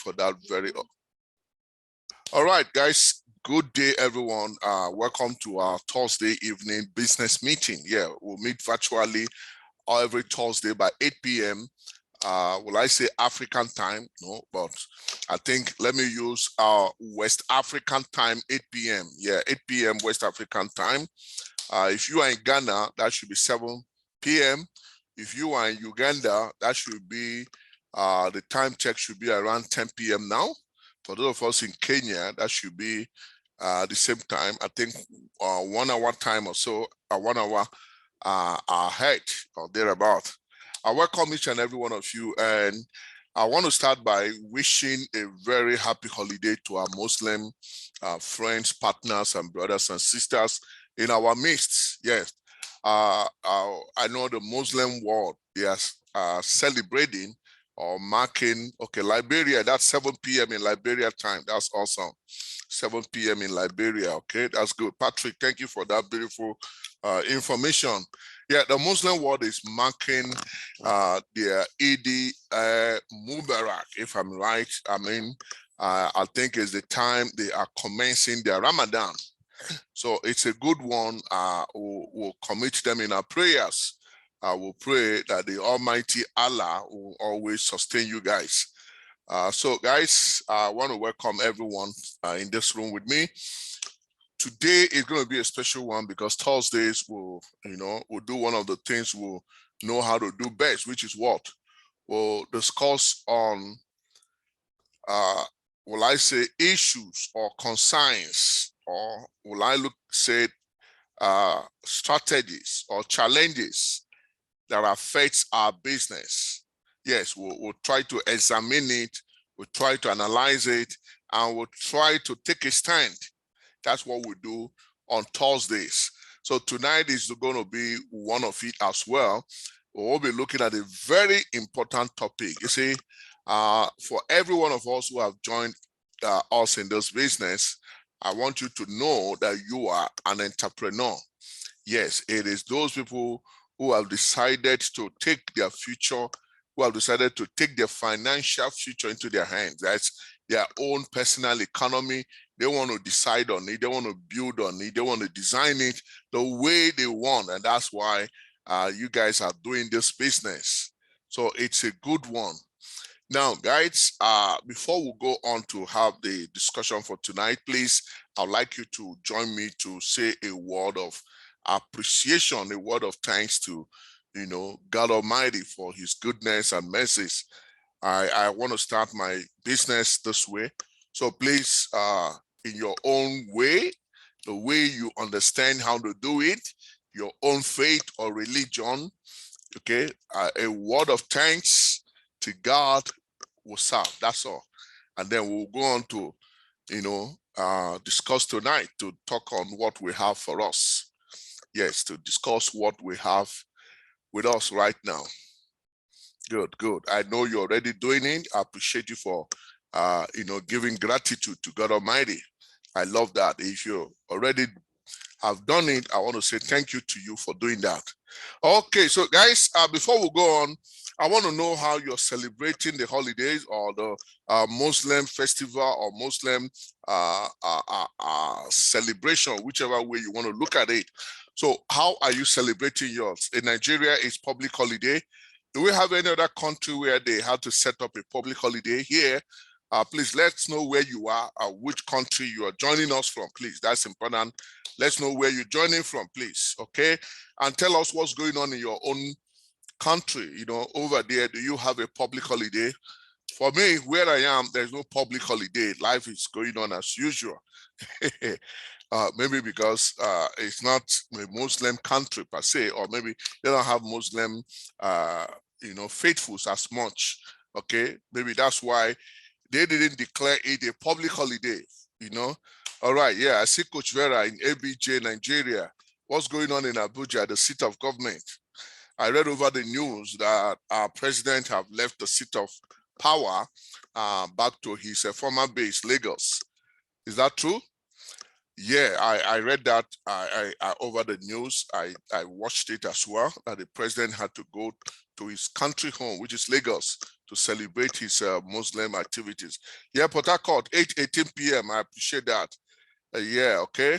for that very. All right, guys. Good day, everyone. Welcome to our Thursday evening business meeting. Yeah, we'll meet virtually every Thursday by 8 p.m. Will I say African time? No, but I think let me use our West African time, 8 p.m. Yeah, 8 p.m. West African time. If you are in Ghana, that should be 7 p.m. If you are in Uganda, that should be, the time check should be around 10 p.m. now. For those of us in Kenya, that should be the same time. I think 1 hour time or so, 1 hour ahead or thereabout. I welcome each and every one of you, and I want to start by wishing a very happy holiday to our Muslim friends, partners, and brothers and sisters in our midst. Yes, I know the Muslim world, they are celebrating or marking, okay, Liberia, that's 7 p.m. in Liberia time. That's awesome. 7 p.m. in Liberia, okay, that's good. Patrick, thank you for that beautiful information. Yeah, the Muslim world is marking their Eid Mubarak, if I'm right. I mean, I think it's the time they are commencing their Ramadan. So it's a good one. We'll commit them in our prayers. I will pray that the Almighty Allah will always sustain you guys. So guys, I want to welcome everyone in this room with me. Today is going to be a special one because Thursdays we'll do one of the things we'll know how to do best, which is what? We'll discuss on, will I say, issues or concerns, or will I say strategies or challenges that affects our business. Yes, we'll try to examine it, we'll try to analyze it, and we'll try to take a stand. That's what we do on Thursdays. So tonight is going to be one of it as well. We'll be looking at a very important topic. You see, for every one of us who have joined us in this business, I want you to know that you are an entrepreneur. Yes, it is those people who have decided to take their future, who have decided to take their financial future into their hands. That's their own personal economy. They want to decide on it. They want to build on it. They want to design it the way they want. And that's why you guys are doing this business. So it's a good one. Now, guys, before we go on to have the discussion for tonight, please, I'd like you to join me to say a word of appreciation, a word of thanks to, God Almighty for his goodness and mercies. I want to start my business this way. So please, in your own way, the way you understand how to do it, your own faith or religion, okay, a word of thanks to God will serve. That's all. And then we'll go on to, discuss tonight, to talk on what we have for us. Yes, to discuss what we have with us right now. Good, good. I know you're already doing it. I appreciate you for, giving gratitude to God Almighty. I love that. If you already have done it, I want to say thank you to you for doing that. Okay, so guys, before we go on, I want to know how you're celebrating the holidays or the Muslim festival or Muslim celebration, whichever way you want to look at it. So how are you celebrating yours? In Nigeria, it's public holiday. Do we have any other country where they have to set up a public holiday? Here, please let us know where you are, which country you are joining us from, please. That's important. Let's know where you're joining from, please, okay? And tell us what's going on in your own country, over there. Do you have a public holiday? For me, where I am, there's no public holiday. Life is going on as usual. Maybe because it's not a Muslim country per se, or maybe they don't have Muslim, faithfuls as much. Okay, maybe that's why they didn't declare it a public holiday. All right, yeah, I see Coach Vera in ABJ, Nigeria. What's going on in Abuja, the seat of government? I read over the news that our president have left the seat of power back to his former base, Lagos. Is that true? Yeah, I read that I over the news. I watched it as well, that the president had to go to his country home, which is Lagos, to celebrate his Muslim activities. Yeah, Port Harcourt, 8:18 p.m. I appreciate that. Yeah, okay.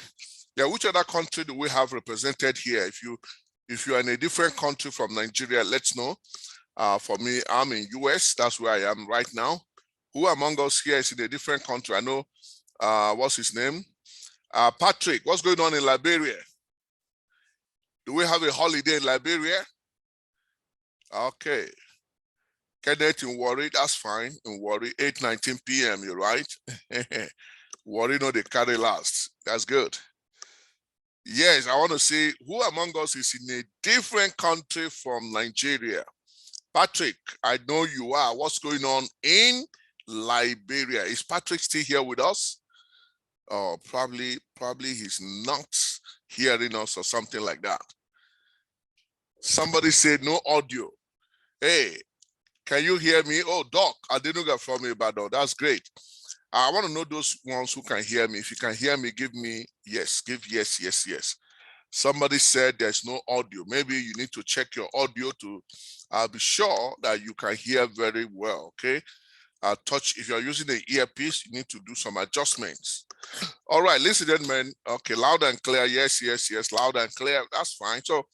Yeah, which other country do we have represented here? If you are in a different country from Nigeria, let's know. For me, I'm in US. That's where I am right now. Who among us here is in a different country? I know. What's his name? Patrick. What's going on in Liberia? Do we have a holiday in Liberia? Okay. Kenneth in Warri, that's fine. In Warri, 8:19 p.m. You're right. Warri, no, they carry last. That's good. Yes, I want to see who among us is in a different country from Nigeria. Patrick, I know you are. What's going on in Liberia? Is Patrick still here with us? Oh, probably he's not hearing us or something like that. Somebody said no audio. Hey, can you hear me? Oh, Doc, I didn't get from me, but that's great. I want to know those ones who can hear me. If you can hear me, give me yes. Give yes, yes, yes. Somebody said there's no audio. Maybe you need to check your audio to be sure that you can hear very well, okay? If you're using an earpiece, you need to do some adjustments. All right, ladies and gentlemen, okay, loud and clear, yes, yes, yes, loud and clear, that's fine. So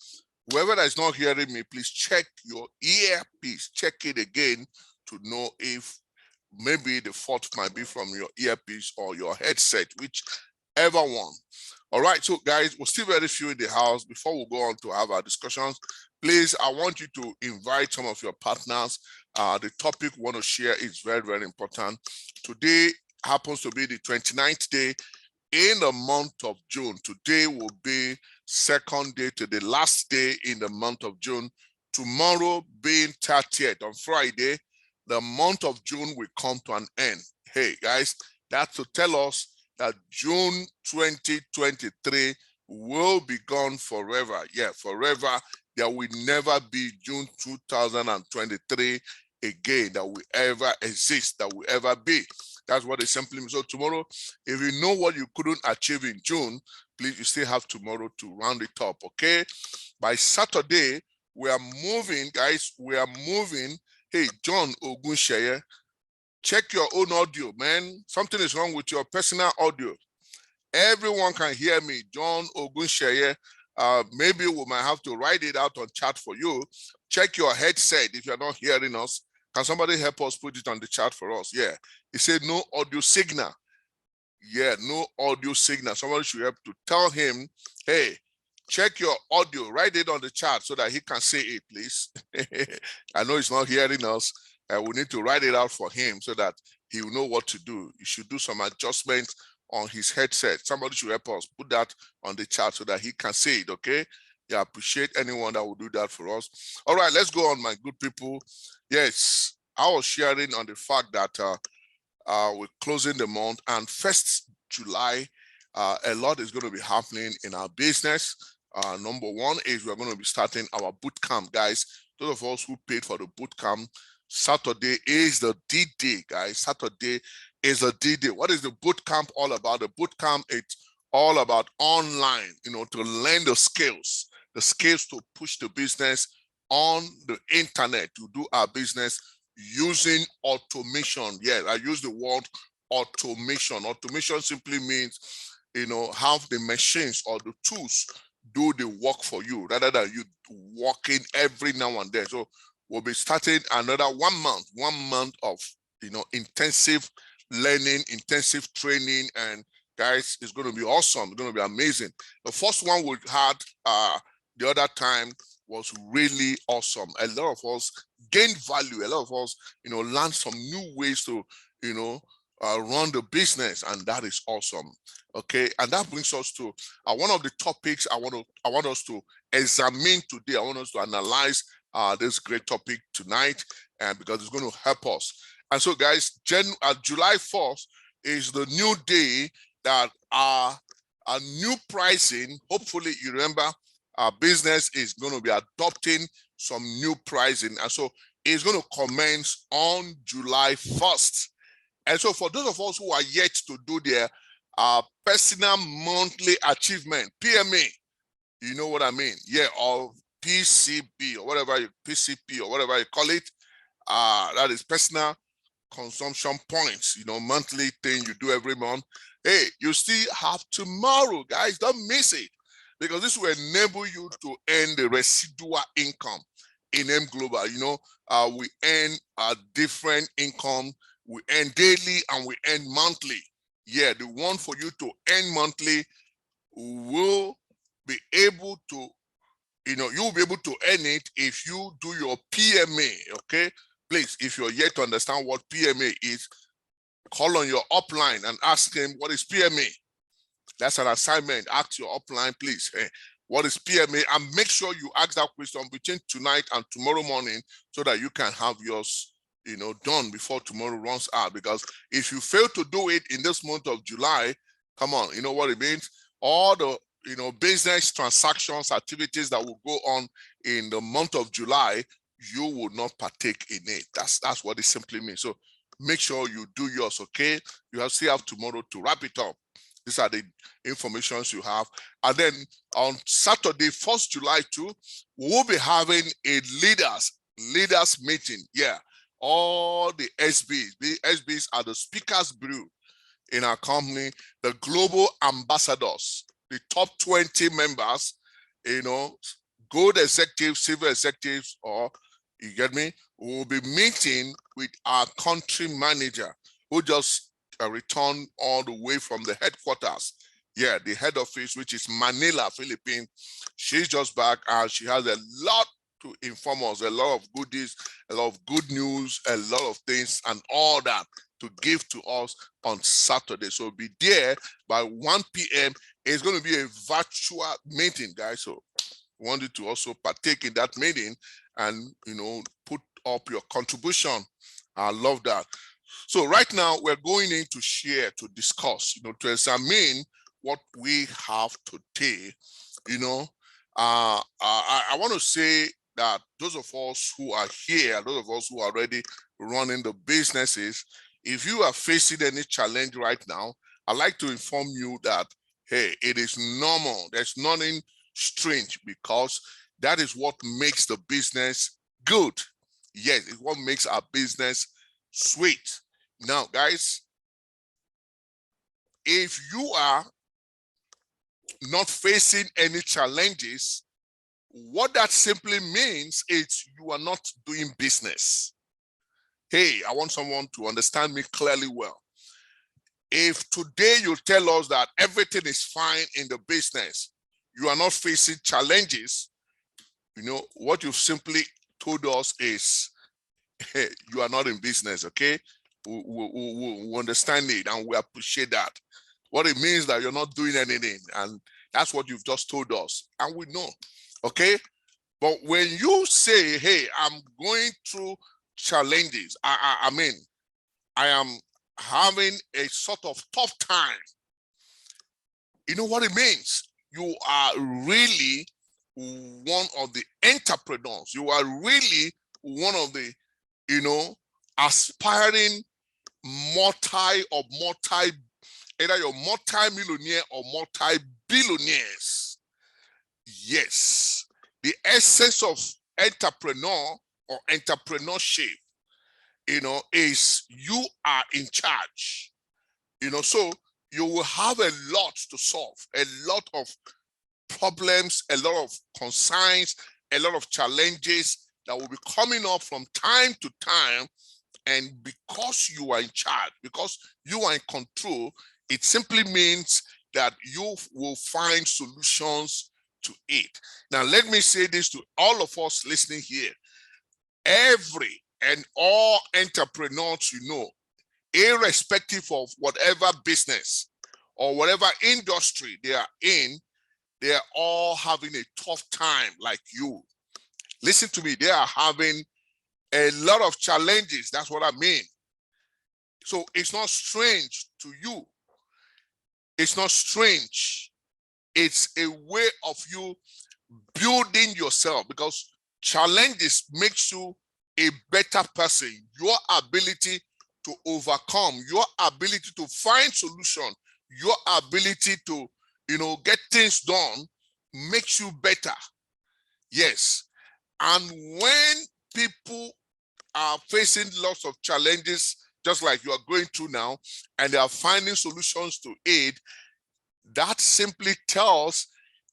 whoever that is not hearing me, please check your earpiece, check it again to know if maybe the fault might be from your earpiece or your headset, whichever one. All right, so guys, we're still very few in the house. Before we go on to have our discussions, please, I want you to invite some of your partners. The topic we want to share is very, very important. Today happens to be the 29th day in the month of June. Today will be second day to the last day in the month of June. Tomorrow being 30th, on Friday, the month of June will come to an end. Hey, guys, that's to tell us that June 2023 will be gone forever. Yeah, forever. There will never be June 2023 again that will ever exist, that will ever be. That's what it simply means. So tomorrow, if you know what you couldn't achieve in June, please, you still have tomorrow to round it up, okay? By Saturday, we are moving, guys. We are moving. Hey, John Ogunsheye, check your own audio, man. Something is wrong with your personal audio. Everyone can hear me. John Ogunsheye. Maybe we might have to write it out on chat for you. Check your headset if you're not hearing us. Can somebody help us put it on the chat for us? Yeah. He said no audio signal. Yeah, no audio signal. Somebody should help to tell him, hey, check your audio. Write it on the chat so that he can say it, please. I know he's not hearing us. We need to write it out for him so that he will know what to do. You should do some adjustments on his headset. Somebody should help us put that on the chat so that he can say it, okay? Yeah, I appreciate anyone that will do that for us. All right, let's go on, my good people. Yes, I was sharing on the fact that we're closing the month, and 1st July, a lot is going to be happening in our business. Number one is we're going to be starting our boot camp, guys. Those of us who paid for the boot camp, Saturday is the D-Day, guys. Saturday is a D-Day. What is the boot camp all about? The boot camp, it's all about online, to learn the skills to push the business on the internet, to do our business using automation. Yeah, I use the word automation. Automation simply means, have the machines or the tools do the work for you rather than you working every now and then. So we'll be starting another 1 month of, intensive learning, intensive training, and guys, it's going to be awesome. It's going to be amazing. The first one we had the other time was really awesome. A lot of us gained value. A lot of us, learned some new ways to, run the business, and that is awesome. Okay, and that brings us to one of the topics I want us to examine today. I want us to analyze this great topic tonight, and because it's going to help us. And so, guys, July 4th is the new day that our new pricing. Hopefully, you remember, our business is going to be adopting some new pricing, and so it's going to commence on July 1st. And so for those of us who are yet to do their personal monthly achievement, PMA, you know what I mean? Yeah, or PCP or whatever, PCP or whatever you call it. that is personal consumption points, monthly thing you do every month. Hey, you still have tomorrow, guys. Don't miss it, because this will enable you to earn the residual income in M Global. We earn a different income. We earn daily and we earn monthly. Yeah, the one for you to earn monthly will be able to, you'll be able to earn it if you do your PMA, okay? Please, if you're yet to understand what PMA is, call on your upline and ask him, what is PMA? That's an assignment. Ask your upline, please. Hey, what is PMA? And make sure you ask that question between tonight and tomorrow morning so that you can have yours, done before tomorrow runs out. Because if you fail to do it in this month of July, come on, you know what it means? All the, business transactions, activities that will go on in the month of July, you will not partake in it. That's what it simply means. So make sure you do yours, okay? You still have tomorrow to wrap it up. These are the informations you have. And then on Saturday, 1st July too, we'll be having a leaders meeting. Yeah, all the SBs. The SBs are the speakers bureau in our company, the global ambassadors, the top 20 members, good executives, civil executives, or you get me? We'll be meeting with our country manager who just returned all the way from the headquarters. Yeah, the head office, which is Manila, Philippines. She's just back and she has a lot to inform us, a lot of goodies, a lot of good news, a lot of things and all that to give to us on Saturday. So be there by 1 p.m. It's going to be a virtual meeting, guys. So I want you to also partake in that meeting and, put up your contribution. I love that. So right now we're going in to share, to discuss, to examine what we have today. I want to say that those of us who are here, those of us who are already running the businesses, if you are facing any challenge right now, I'd like to inform you that, hey, it is normal. There's nothing strange, because that is what makes the business good. Yes, it's what makes our business sweet. Now, guys, if you are not facing any challenges, what that simply means is you are not doing business. Hey, I want someone to understand me clearly well. If today you tell us that everything is fine in the business, you are not facing challenges, what you've simply told us is, hey, you are not in business, okay? We understand it and we appreciate that. What it means that you're not doing anything, and that's what you've just told us, and we know, okay? But when you say, hey, I'm going through challenges, I mean, I am having a sort of tough time, you know what it means? You are really one of the entrepreneurs. You are really one of the, aspiring either you're multi-millionaire or multi-billionaires. Yes, the essence of entrepreneur or entrepreneurship, is you are in charge. So you will have a lot to solve, a lot of problems, a lot of concerns, a lot of challenges that will be coming up from time to time. And because you are in charge, because you are in control, it simply means that you will find solutions to it. Now, let me say this to all of us listening here. Every and all entrepreneurs irrespective of whatever business or whatever industry they are in, they are all having a tough time like you. Listen to me, they are having a lot of challenges. That's what I mean. So it's not strange to you. It's not strange. It's a way of you building yourself, because challenges makes you a better person. Your ability to overcome, your ability to find solution, your ability to, get things done makes you better. Yes. And when people are facing lots of challenges, just like you are going through now, and they are finding solutions to aid, that simply tells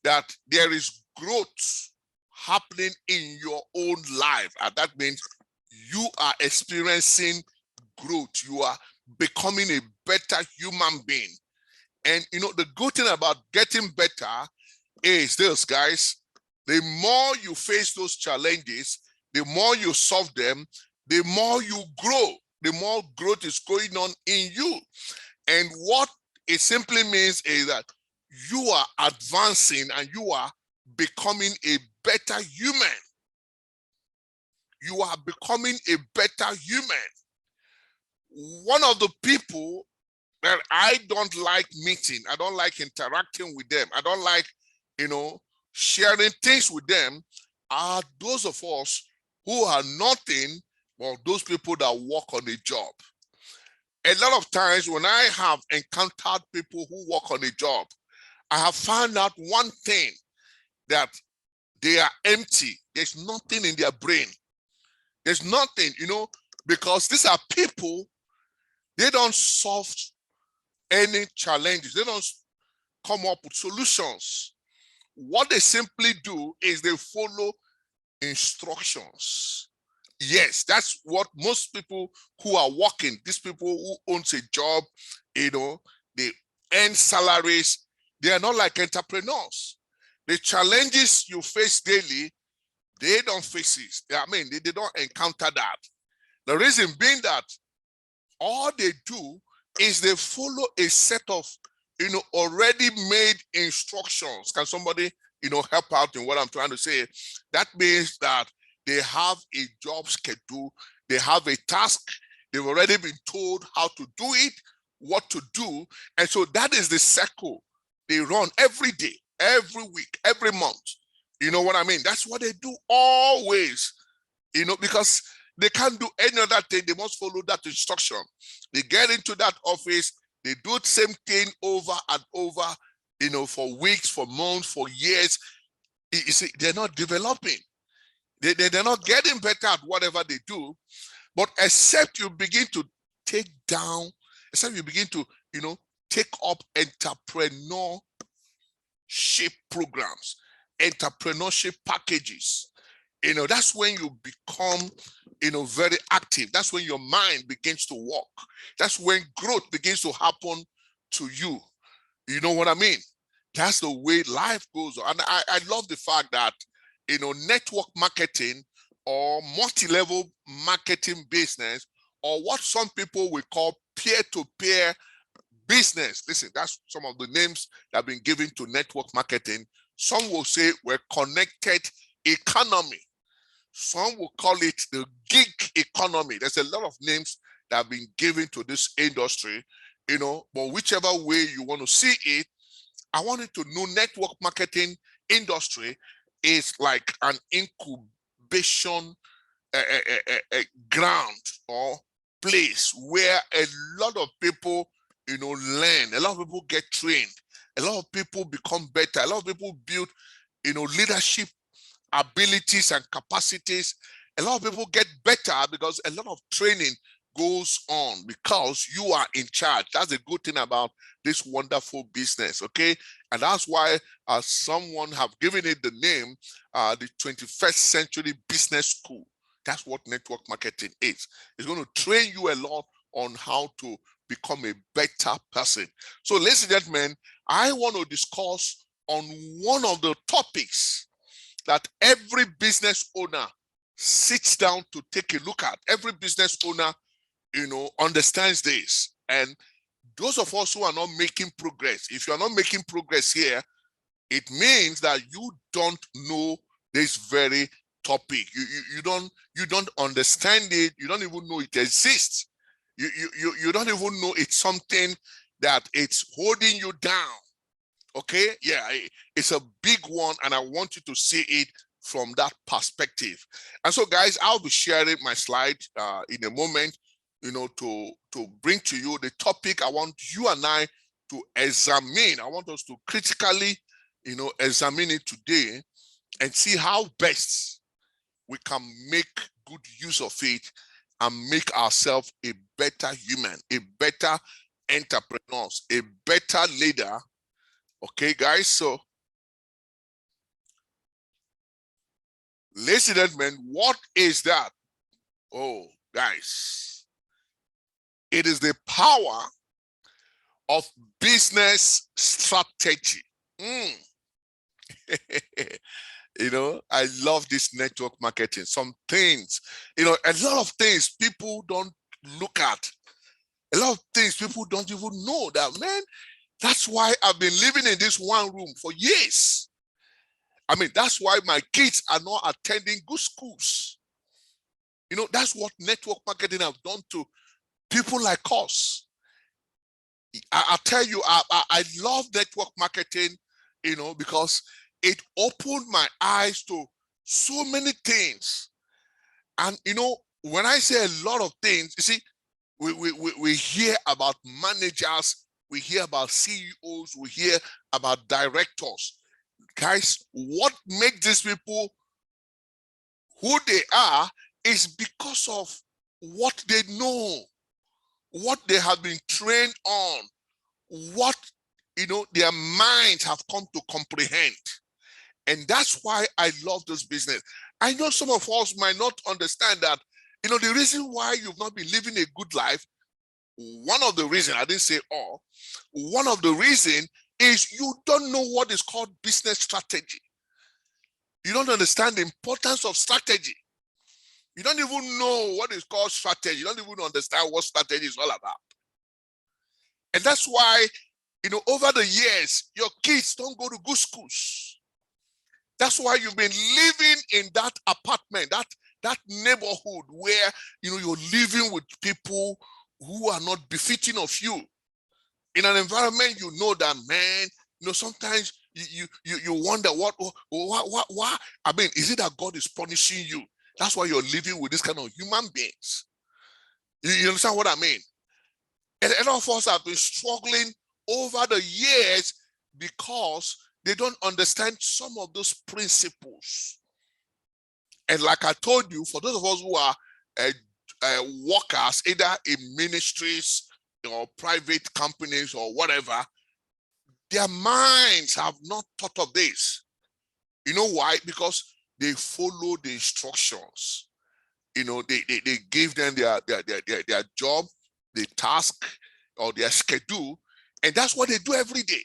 that there is growth happening in your own life. And that means you are experiencing growth. You are becoming a better human being. And you know, the good thing about getting better is this, guys. The more you face those challenges, the more you solve them, the more you grow, the more growth is going on in you. And what it simply means is that you are advancing and you are becoming a better human. You are becoming a better human. One of the people that I don't like meeting, I don't like interacting with them, I don't like, you know, sharing things with them, are those of us who are nothing but those people that work on a job. A lot of times when I have encountered people who work on a job, I have found out one thing, that they are empty. There's nothing in their brain. There's nothing, you know, because these are people, they don't solve any challenges. They don't come up with solutions. What they simply do is they follow instructions. Yes, that's what most people who are working, these people who owns a job, you know, they earn salaries, they are not like entrepreneurs. The challenges you face daily, they don't face it. I mean, they don't encounter that. The reason being that all they do is they follow a set of, you know, already made instructions. Can somebody, you know, help out in what I'm trying to say? That means that they have a job schedule, they have a task, they've already been told how to do it, what to do, and so that is the circle they run every day, every week, every month. You know what I mean? That's what they do always, you know, because they can't do any other thing. They must follow that instruction. They get into that office, they do the same thing over and over, you know, for weeks, for months, for years. You see, they're not developing. They're not getting better at whatever they do. But except you begin to take down, except you begin to, you know, take up entrepreneurship programs, entrepreneurship packages, you know, that's when you become, you know, very active. That's when your mind begins to work. That's when growth begins to happen to you. You know what I mean? That's the way life goes on. And I love the fact that, you know, network marketing or multi-level marketing business, or what some people will call peer-to-peer business. Listen, that's some of the names that have been given to network marketing. Some will say we're connected economy. Some will call it the gig economy. There's a lot of names that have been given to this industry, you know, but whichever way you want to see it, I wanted to know network marketing industry is like an incubation ground or place where a lot of people, you know, learn, a lot of people get trained, a lot of people become better, a lot of people build, you know, leadership abilities and capacities. A lot of people get better because a lot of training goes on because you are in charge. That's the good thing about this wonderful business, okay? And that's why someone have given it the name, the 21st Century Business School. That's what network marketing is. It's going to train you a lot on how to become a better person. So ladies and gentlemen, I want to discuss on one of the topics that every business owner sits down to take a look at. Every business owner, you know, understands this. And those of us who are not making progress, if you are not making progress here, it means that you don't know this very topic. You don't understand it. You don't even know it exists. You don't even know it's something that it's holding you down. Okay, yeah, it's a big one, and I want you to see it from that perspective. And so, guys, I'll be sharing my slide in a moment, you know, to bring to you the topic I want you and I to examine. I want us to critically, you know, examine it today and see how best we can make good use of it and make ourselves a better human, a better entrepreneurs, a better leader. Okay, guys, so ladies and gentlemen, what is that? Oh, guys, it is the power of business strategy. You know, I love this network marketing. Some things, you know, a lot of things people don't look at. A lot of things people don't even know that, man, that's why I've been living in this one room for years. I mean, that's why my kids are not attending good schools. You know, that's what network marketing have done to people like us. I tell you, I love network marketing, you know, because it opened my eyes to so many things. And, you know, when I say a lot of things, you see, we hear about managers, we hear about CEOs, we hear about directors. Guys, what makes these people who they are is because of what they know, what they have been trained on, what, you know, their minds have come to comprehend. And that's why I love this business. I know some of us might not understand that, you know, the reason why you've not been living a good life, one of the reasons, I didn't say all, one of the reasons is you don't know what is called business strategy. You don't understand the importance of strategy. You don't even know what is called strategy. You don't even understand what strategy is all about. And that's why, you know, over the years, your kids don't go to good schools. That's why you've been living in that apartment, that neighborhood where, you know, you're living with people who are not befitting of you. In an environment, you know that, man, you know, sometimes you wonder why. I mean, is it that God is punishing you? That's why you're living with this kind of human beings. You understand what I mean? And a lot of us have been struggling over the years because they don't understand some of those principles. And like I told you, for those of us who are workers, either in ministries or private companies or whatever, their minds have not thought of this. You know why? Because they follow the instructions. You know, they give them their job, the task, or their schedule, and that's what they do every day.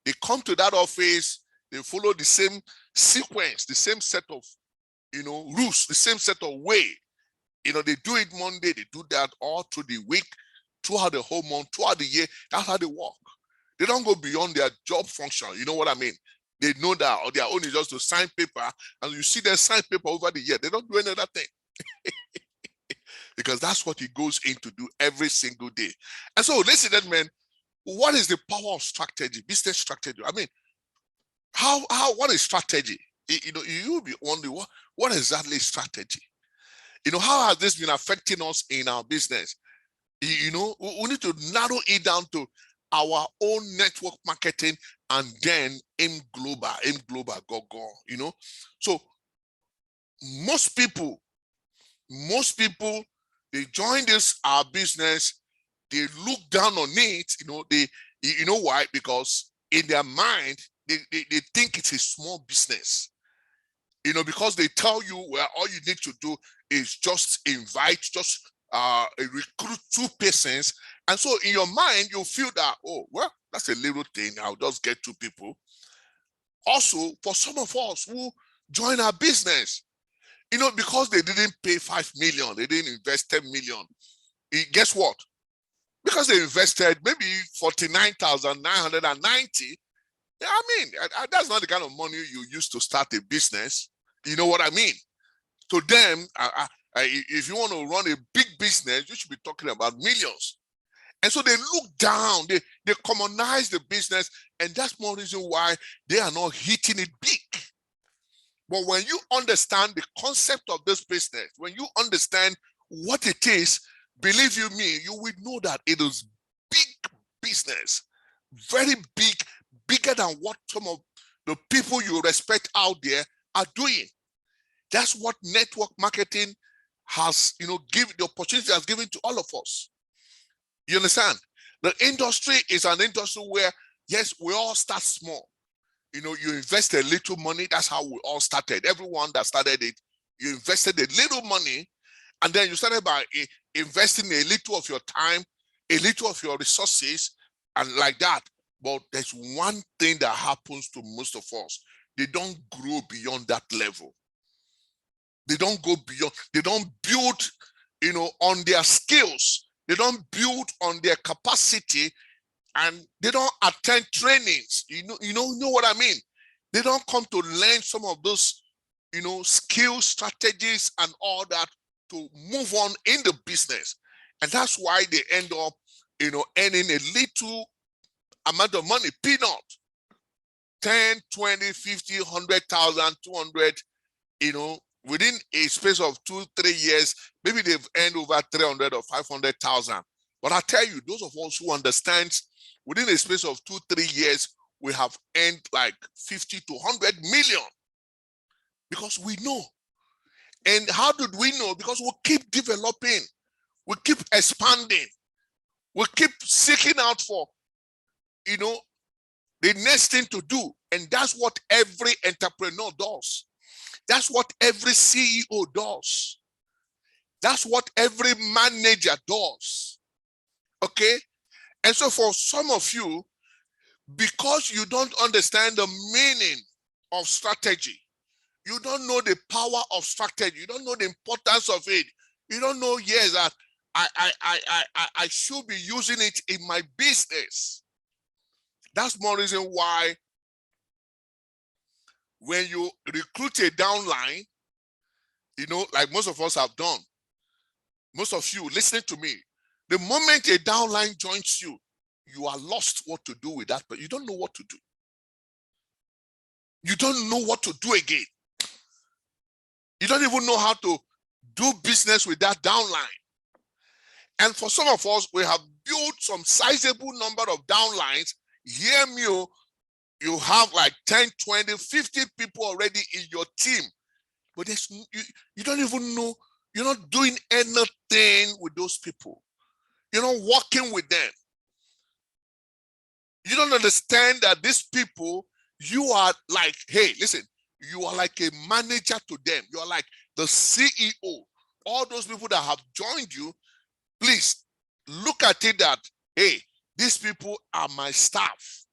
They come to that office, they follow the same sequence, the same set of, you know, rules, the same set of way. You know, they do it Monday, they do that all through the week, throughout the whole month, throughout the year. That's how they work. They don't go beyond their job function. You know what I mean? They know that, or their own is just to sign paper, and you see them sign paper over the year. They don't do any other thing. Because that's what he goes in to do every single day. And so, listen, gentlemen, what is the power of strategy, business strategy? I mean, what is strategy? You know, you'll be wondering what exactly is strategy? You know, how has this been affecting us in our business? You know, we need to narrow it down to our own network marketing and then aim global, go, you know. So most people, they join this our business, they look down on it, you know, you know why? Because in their mind, they think it's a small business. You know, because they tell you, well, all you need to do is just recruit 2 persons. And so in your mind, you'll feel that, oh, well, that's a little thing. I'll just get 2 people. Also, for some of us who join our business, you know, because they didn't pay 5 million, they didn't invest 10 million. Guess what? Because they invested maybe 49,990. I mean, that's not the kind of money you use to start a business. You know what I mean? To them, if you want to run a big business, you should be talking about millions. And so they look down, they commonize the business, and that's more reason why they are not hitting it big. But when you understand the concept of this business, when you understand what it is, believe you me, you will know that it is big business, very big, bigger than what some of the people you respect out there are doing. That's what network marketing has, give the opportunity has given to all of us. You understand? The industry is an industry where, yes, we all start small. You invest a little money. That's how we all started. Everyone that started it, you invested a little money, and then you started by investing a little of your time, a little of your resources, and like that. But there's one thing that happens to most of us. They don't grow beyond that level. They don't go beyond. They don't build, on their skills. They don't build on their capacity, and they don't attend trainings. You know what I mean? They don't come to learn some of those, skills, strategies, and all that to move on in the business. And that's why they end up, earning a little amount of money, peanut, 10, 20, 50, 100,000, 200, within a space of 2-3 years, maybe they've earned over 300 or 500,000. But I tell you, those of us who understand, within a space of 2-3 years, we have earned like 50 to 100 million, because we know. And how did we know? Because we keep developing, we keep expanding, we keep seeking out for, the next thing to do. And that's what every entrepreneur does. That's what every CEO does. That's what every manager does. Okay? And so for some of you, because you don't understand the meaning of strategy, you don't know the power of strategy, you don't know the importance of it, you don't know, yes, that I should be using it in my business. That's more reason why when you recruit a downline, like most of us have done, most of you listening to me, the moment a downline joins you, you are lost what to do with that, but you don't know what to do. You don't know what to do again. You don't even know how to do business with that downline. And for some of us, we have built some sizable number of downlines. Hear me, you have like 10, 20, 50 people already in your team, but you don't even know, you're not doing anything with those people. You're not working with them. You don't understand that these people, you are like, hey, listen, you are like a manager to them. You are like the CEO. All those people that have joined you, please look at it that, hey, these people are my staff.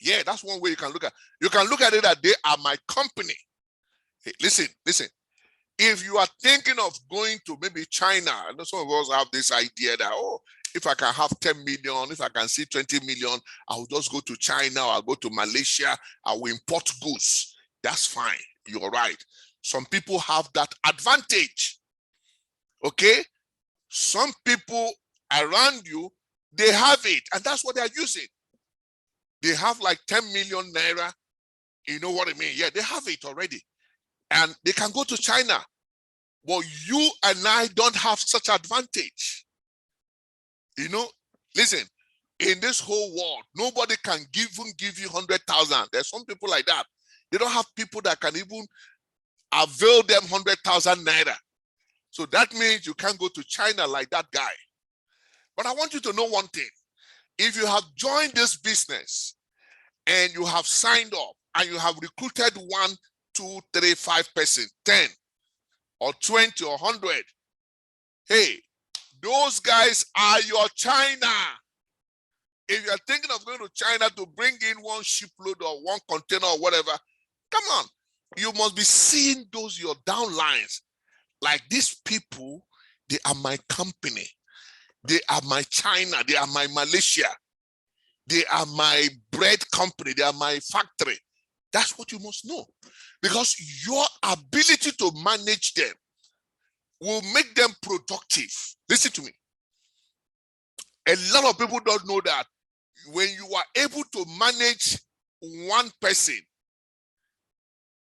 Yeah, that's one way you can look at it. You can look at it that they are my company. Hey, listen. If you are thinking of going to maybe China, I know some of us have this idea that, oh, if I can have 10 million, if I can see 20 million, I'll just go to China, or I'll go to Malaysia, I will import goods. That's fine. You're right. Some people have that advantage. Okay? Some people around you, they have it, and that's what they're using. They have like 10 million naira. You know what I mean? Yeah, they have it already. And they can go to China. But you and I don't have such advantage. Listen, in this whole world, nobody can even give you 100,000. There's some people like that. They don't have people that can even avail them 100,000 naira. So that means you can't go to China like that guy. But I want you to know one thing. If you have joined this business and you have signed up and you have recruited 1, 2, 3, 5 person, 10 or 20 or 100, hey, those guys are your China. If you're thinking of going to China to bring in one shipload or one container or whatever, come on. You must be seeing those, your downlines. Like these people, they are my company. They are my China. They are my Malaysia. They are my bread company. They are my factory. That's what you must know. Because your ability to manage them will make them productive. Listen to me. A lot of people don't know that when you are able to manage one person,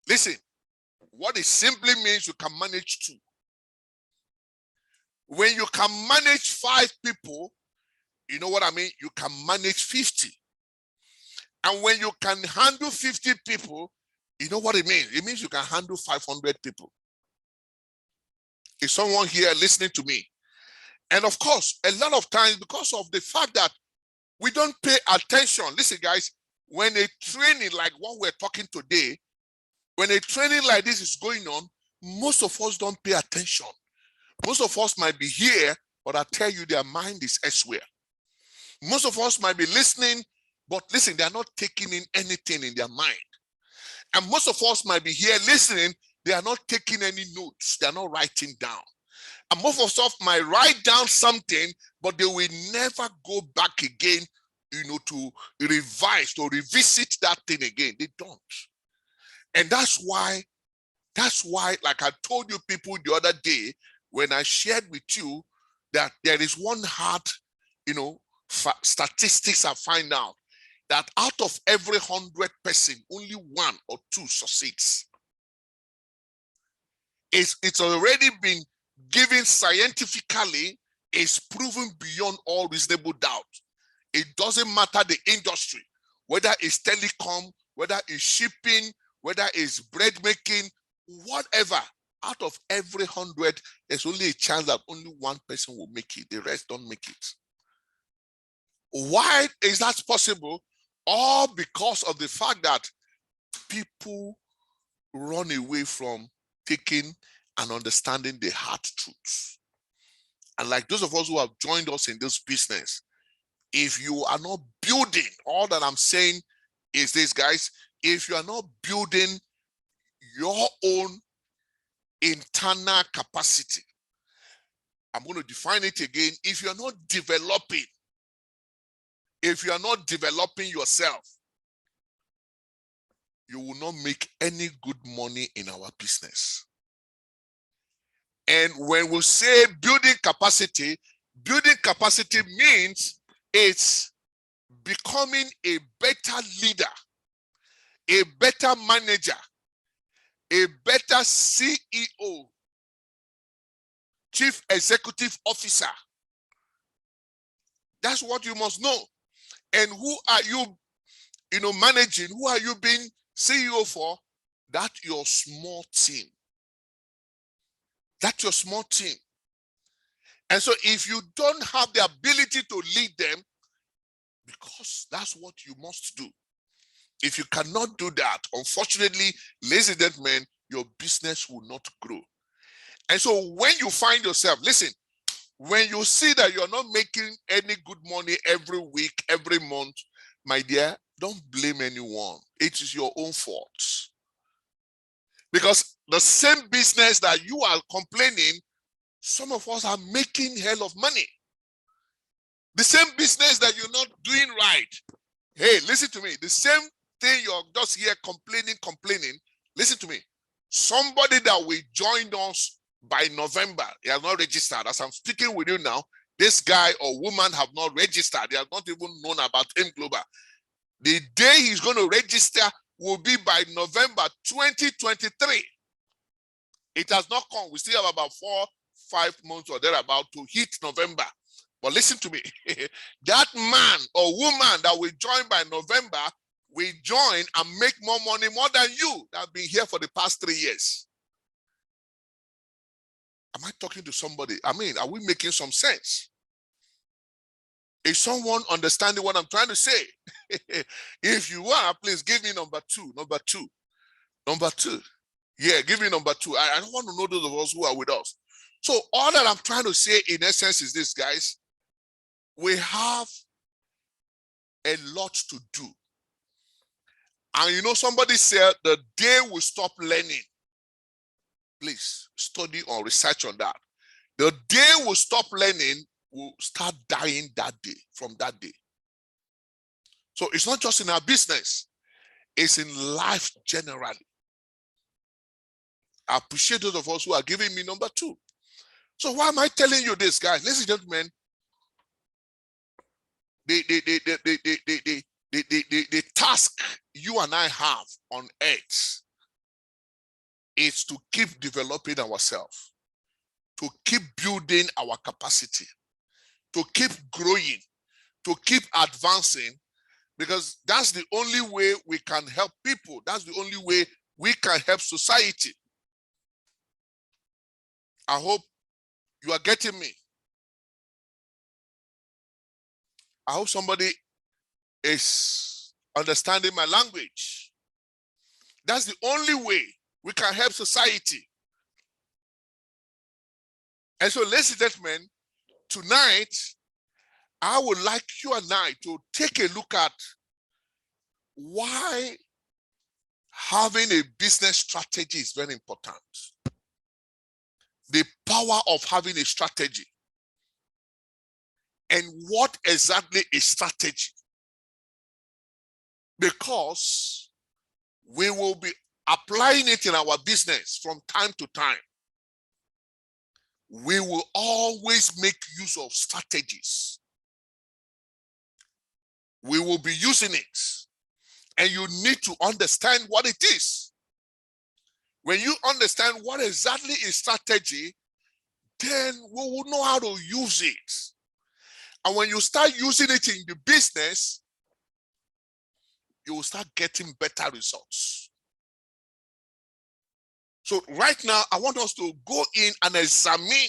listen, what it simply means, you can manage 2. When you can manage 5 people, you know what I mean? You can manage 50. And when you can handle 50 people, you know what it means? It means you can handle 500 people. Is someone here listening to me? And of course, a lot of times, because of the fact that we don't pay attention. Listen, guys, when a training like what we're talking today, when a training like this is going on, most of us don't pay attention. Most of us might be here, but I tell you, their mind is elsewhere. Most of us might be listening, but listen, they're not taking in anything in their mind. And most of us might be here listening, they are not taking any notes, they're not writing down. And most of us might write down something, but they will never go back again, to revise, to revisit that thing again. They don't. And that's why, like I told you people the other day, when I shared with you that there is one hard, statistics I find out that out of every 100 person, only 1 or 2 succeeds. It's already been given scientifically, is proven beyond all reasonable doubt. It doesn't matter the industry, whether it's telecom, whether it's shipping, whether it's bread making, whatever. Out of every 100, there's only a chance that only 1 person will make it. The rest don't make it. Why is that possible? All because of the fact that people run away from taking and understanding the hard truths. And like those of us who have joined us in this business, if you are not building, all that I'm saying is this, guys, if you are not building your own internal capacity, I'm going to define it again. If you're not developing, yourself, you will not make any good money in our business. And when we say building capacity means it's becoming a better leader, a better manager, a better CEO, Chief Executive Officer. That's what you must know. And who are you, managing? Who are you being CEO for? That's your small team. That's your small team. And so if you don't have the ability to lead them, because that's what you must do. If you cannot do that, unfortunately, ladies and gentlemen, your business will not grow. And so when you find yourself, listen, when you see that you're not making any good money every week, every month, my dear, don't blame anyone. It is your own fault. Because the same business that you are complaining, some of us are making hell of money. The same business that you're not doing right. Hey, listen to me. The same thing you're just here complaining. Listen to me. Somebody that will join us by November, he has not registered. As I'm speaking with you now, this guy or woman have not registered. They have not even known about M Global. The day he's going to register will be by November 2023. It has not come. We still have about 4-5 months or thereabout to hit November. But listen to me. That man or woman that will join by November will join and make more money, more than you that have been here for the past 3 years. Am I talking to somebody? I mean, are we making some sense? Is someone understanding what I'm trying to say? If you are, please give me number two. Yeah, give me number 2. I don't want to know those of us who are with us. So all that I'm trying to say in essence is this, guys. We have a lot to do. And somebody said the day we stop learning, please study or research on that. The day we stop learning, we'll start dying that day, from that day. So it's not just in our business, it's in life generally. I appreciate those of us who are giving me number 2. So why am I telling you this, guys? Ladies and gentlemen, the task you and I have on earth is to keep developing ourselves, to keep building our capacity, to keep growing, to keep advancing, because that's the only way we can help people. That's the only way we can help society. I hope You are getting me? I hope somebody is understanding my language. That's the only way we can help society. And so, ladies and gentlemen, tonight, I would like you and I to take a look at why having a business strategy is very important. The power of having a strategy. And what exactly is strategy? Because we will be applying it in our business from time to time. We will always make use of strategies. We will be using it. And you need to understand what it is. When you understand what exactly is strategy, then we will know how to use it. And when you start using it in the business, you will start getting better results. So right now, I want us to go in and examine,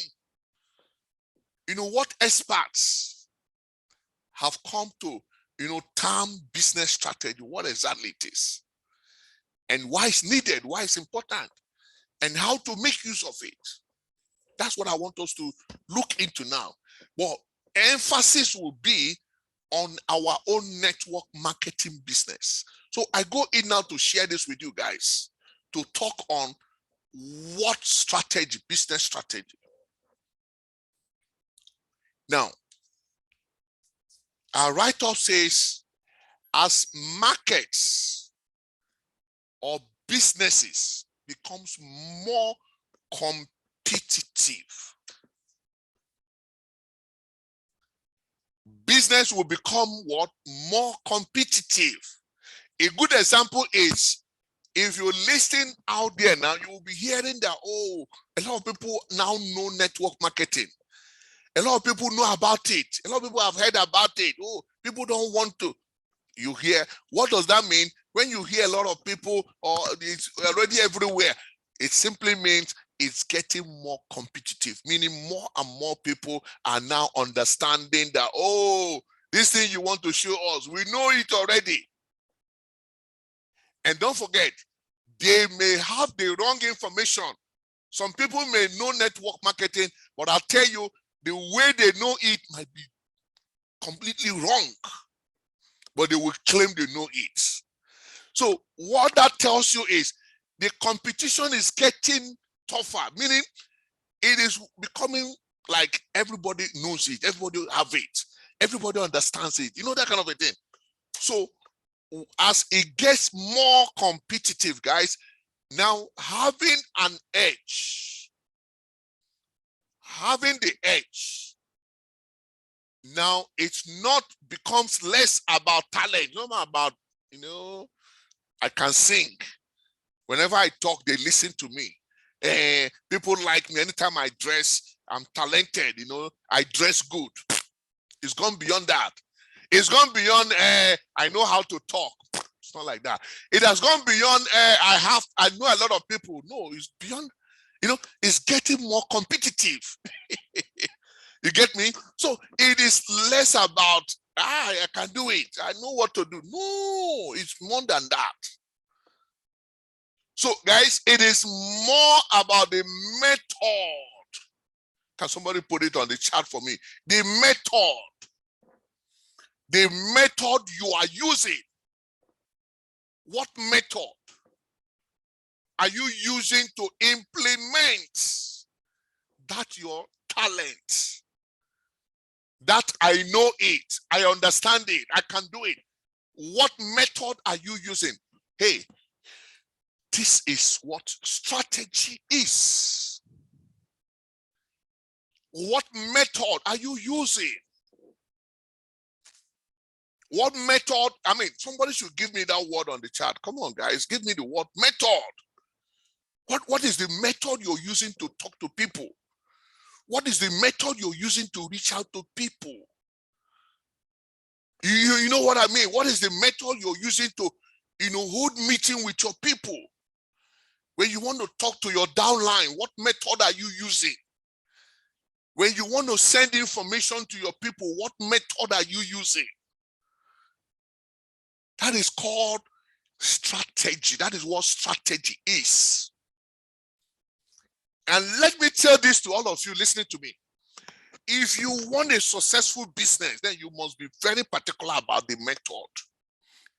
what experts have come to, term business strategy, what exactly it is, and why it's needed, why it's important, and how to make use of it. That's what I want us to look into now. Well, emphasis will be on our own network marketing business. So I go in now to share this with you guys, to talk on what strategy, business strategy. Now, our write-up says, as markets or businesses becomes more competitive, business will become what? More competitive. A good example is, if you're listening out there now, you will be hearing that, oh, a lot of people now know network marketing. A lot of people know about it. A lot of people have heard about it. Oh, people don't want to. You hear, what does that mean? When you hear a lot of people, or it's already everywhere, it simply means it's getting more competitive, meaning more and more people are now understanding that, oh, this thing you want to show us, we know it already. And don't forget, they may have the wrong information. Some people may know network marketing, but I'll tell you, the way they know it might be completely wrong, but they will claim they know it. So what that tells you is the competition is getting tougher, meaning it is becoming like everybody knows it, everybody have it, everybody understands it, that kind of a thing. So as it gets more competitive, guys, now having an edge, having the edge, now it's not becomes less about talent, no more about, I can sing. Whenever I talk, they listen to me. People like me. Anytime I dress, I'm talented, I dress good. It's gone beyond that. It's gone beyond, I know how to talk. It's not like that. It has gone beyond, I know a lot of people. No, it's beyond, it's getting more competitive. You get me? So it is less about, I can do it. I know what to do. No, it's more than that. So guys, it is more about the method. Can somebody put it on the chat for me? The method. The method you are using. What method are you using to implement that your talent? That I know it, I understand it, I can do it. What method are you using? Hey, this is what strategy is. What method are you using? What method? I mean, somebody should give me that word on the chat. Come on, guys, give me the word method. What is the method you're using to talk to people? What is the method you're using to reach out to people? You know what I mean? What is the method you're using to, hold meeting with your people? When you want to talk to your downline, what method are you using? When you want to send information to your people, what method are you using? That is called strategy. That is what strategy is. And let me tell this to all of you listening to me. If you want a successful business, then you must be very particular about the method.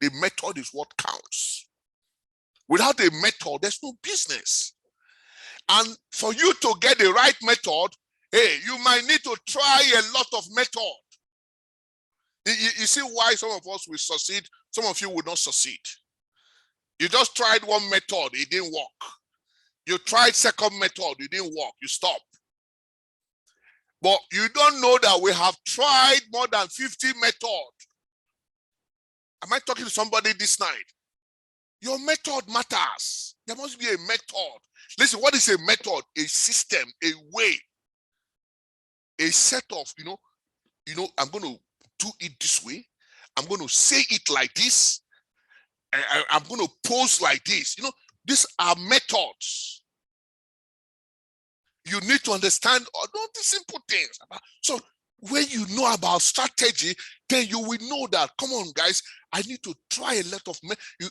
The method is what counts. Without a method, there's no business. And for you to get the right method, hey, you might need to try a lot of method. You see why some of us will succeed, some of you will not succeed. You just tried one method, it didn't work. You tried second method, it didn't work, you stop. But you don't know that we have tried more than 50 methods. Am I talking to somebody this night? Your method matters. There must be a method. Listen, what is a method? A system, a way, a set of, I'm going to do it this way. I'm going to say it like this. I'm going to pose like this. These are methods. You need to understand all the simple things. So when you know about strategy, then you will know that, come on, guys, I need to try a lot of,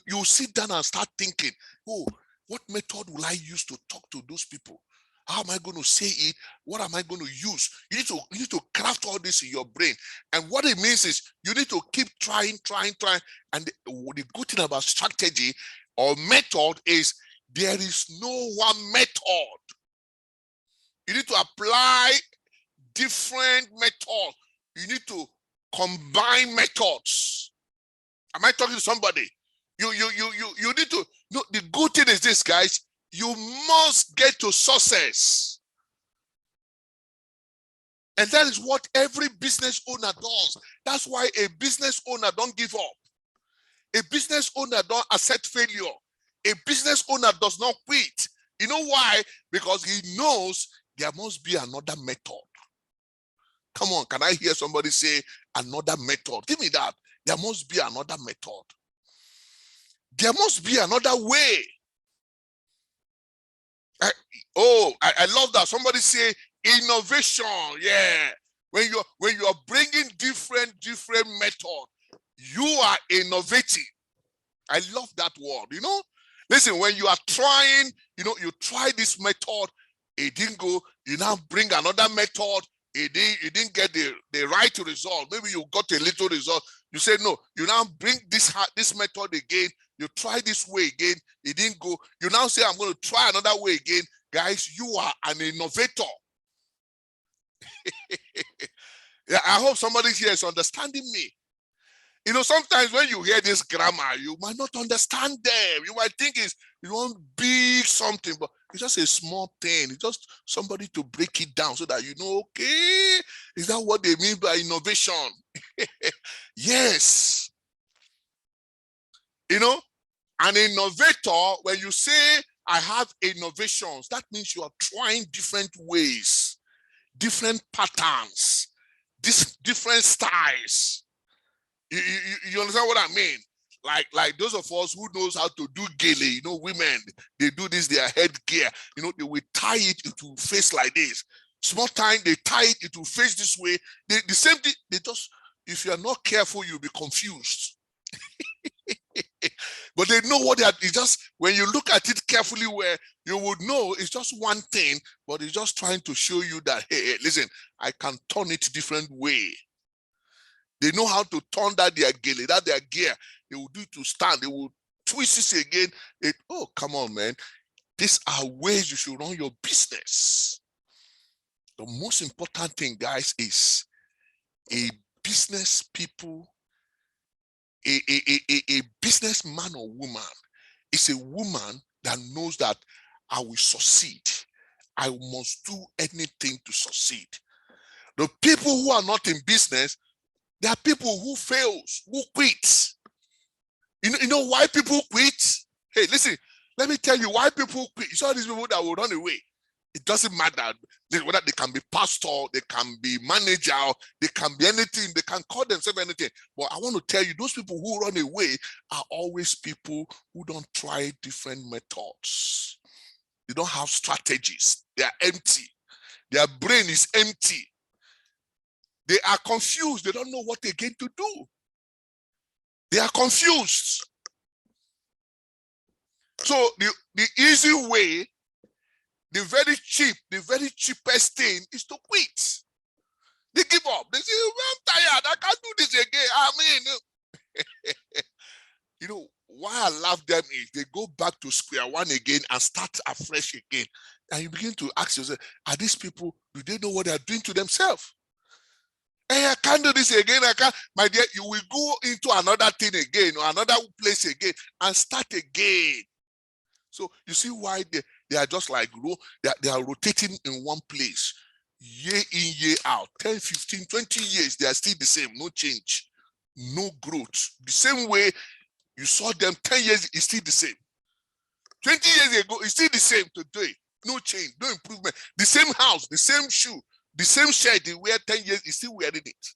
you sit down and start thinking, oh, what method will I use to talk to those people? How am I going to say it? What am I going to use? You need to craft all this in your brain. And what it means is you need to keep trying. And the good thing about strategy or method is there is no one method. You need to apply different methods. You need to combine methods. Am I talking to somebody? You need to know. The good thing is this, guys. You must get to success. And that is what every business owner does. That's why a business owner don't give up. A business owner don't accept failure. A business owner does not quit. You know why? Because he knows there must be another method. Come on, can I hear somebody say another method? Give me that. There must be another method. There must be another way. I love that. Somebody say innovation. Yeah. When you are bringing different methods, you are innovating. I love that word. Listen, when you are trying, you try this method, it didn't go, you now bring another method, you didn't get the right result. Maybe you got a little result. You say no, you now bring this method again, you try this way again, it didn't go. You now say, I'm going to try another way again. Guys, you are an innovator. Yeah, I hope somebody here is understanding me. Sometimes when you hear this grammar, you might not understand them. You might think it's one big something, but it's just a small thing. It's just somebody to break it down so that you know, okay, is that what they mean by innovation? Yes. An innovator, when you say, I have innovations, that means you are trying different ways, different patterns, different styles. You understand what I mean? Like those of us who knows how to do gele, women, they do this, their headgear, they will tie it into face like this. Small time, they tie it into face this way. The same thing, if you are not careful, you'll be confused. But they know what they are. It's just, when you look at it carefully, where you would know it's just one thing, but it's just trying to show you that, hey, listen, I can turn it different way. They know how to turn their gele, their gear. They will do it to stand. They will twist it again. Oh, come on, man. These are ways you should run your business. The most important thing, guys, is a business people, a businessman or woman is a woman that knows that I will succeed. I must do anything to succeed. The people who are not in business, there are people who fails, who quit. You know why people quit? Hey, listen, let me tell you why people quit. You saw these people that will run away. It doesn't matter whether they can be pastor, they can be manager, they can be anything, they can call themselves anything. But I want to tell you, those people who run away are always people who don't try different methods. They don't have strategies. They are empty. Their brain is empty. They are confused. They don't know what again to do. They are confused. So the easy way, the very cheapest thing is to quit. They give up. They say, I'm tired. I can't do this again. I mean, you know, why I love them is they go back to square one again and start afresh again. And you begin to ask yourself, are these people, do they know what they're doing to themselves? Hey, I can't do this again. I can't. My dear, you will go into another thing again or another place again and start again. So you see why they are just like, they are rotating in one place, year in, year out, 10, 15, 20 years, they are still the same, no change, no growth. The same way you saw them 10 years, it's still the same. 20 years ago, it's still the same today. No change, no improvement. The same house, the same shoe, the same shirt they wear 10 years, is still wearing it.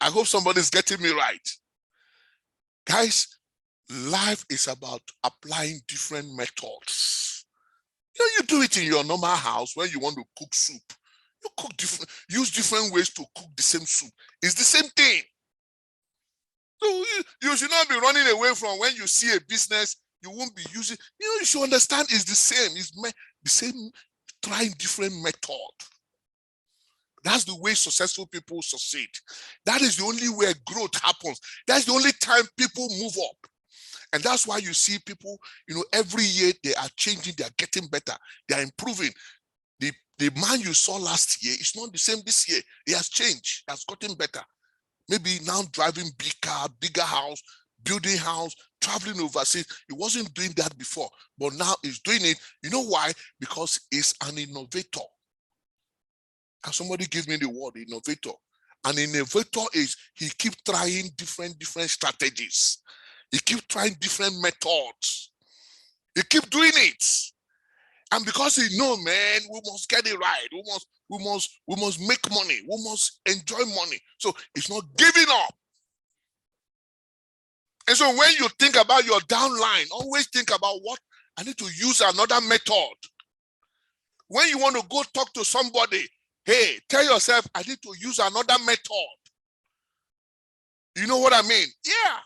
I hope somebody's getting me right. Guys, life is about applying different methods. You know, you do it in your normal house when you want to cook soup. You cook use different ways to cook the same soup. It's the same thing. So you should not be running away from when you see a business, you won't be using, you should understand it's the same. It's the same, trying different method. That's the way successful people succeed. That is the only way growth happens. That's the only time people move up. And that's why you see people, every year they are changing, they are getting better, they are improving. The man you saw last year is not the same this year. He has changed, he has gotten better. Maybe now driving big car, bigger house, building house, traveling overseas. He wasn't doing that before, but now he's doing it. You know why? Because he's an innovator. Can somebody give me the word innovator? An innovator is, he keeps trying different strategies. He keeps trying different methods. He keeps doing it. And because he knows, man, we must get it right. We must make money. We must enjoy money. So it's not giving up. And so when you think about your downline, always think about what I need to use another method. When you want to go talk to somebody, hey, tell yourself, I need to use another method. You know what I mean? Yeah.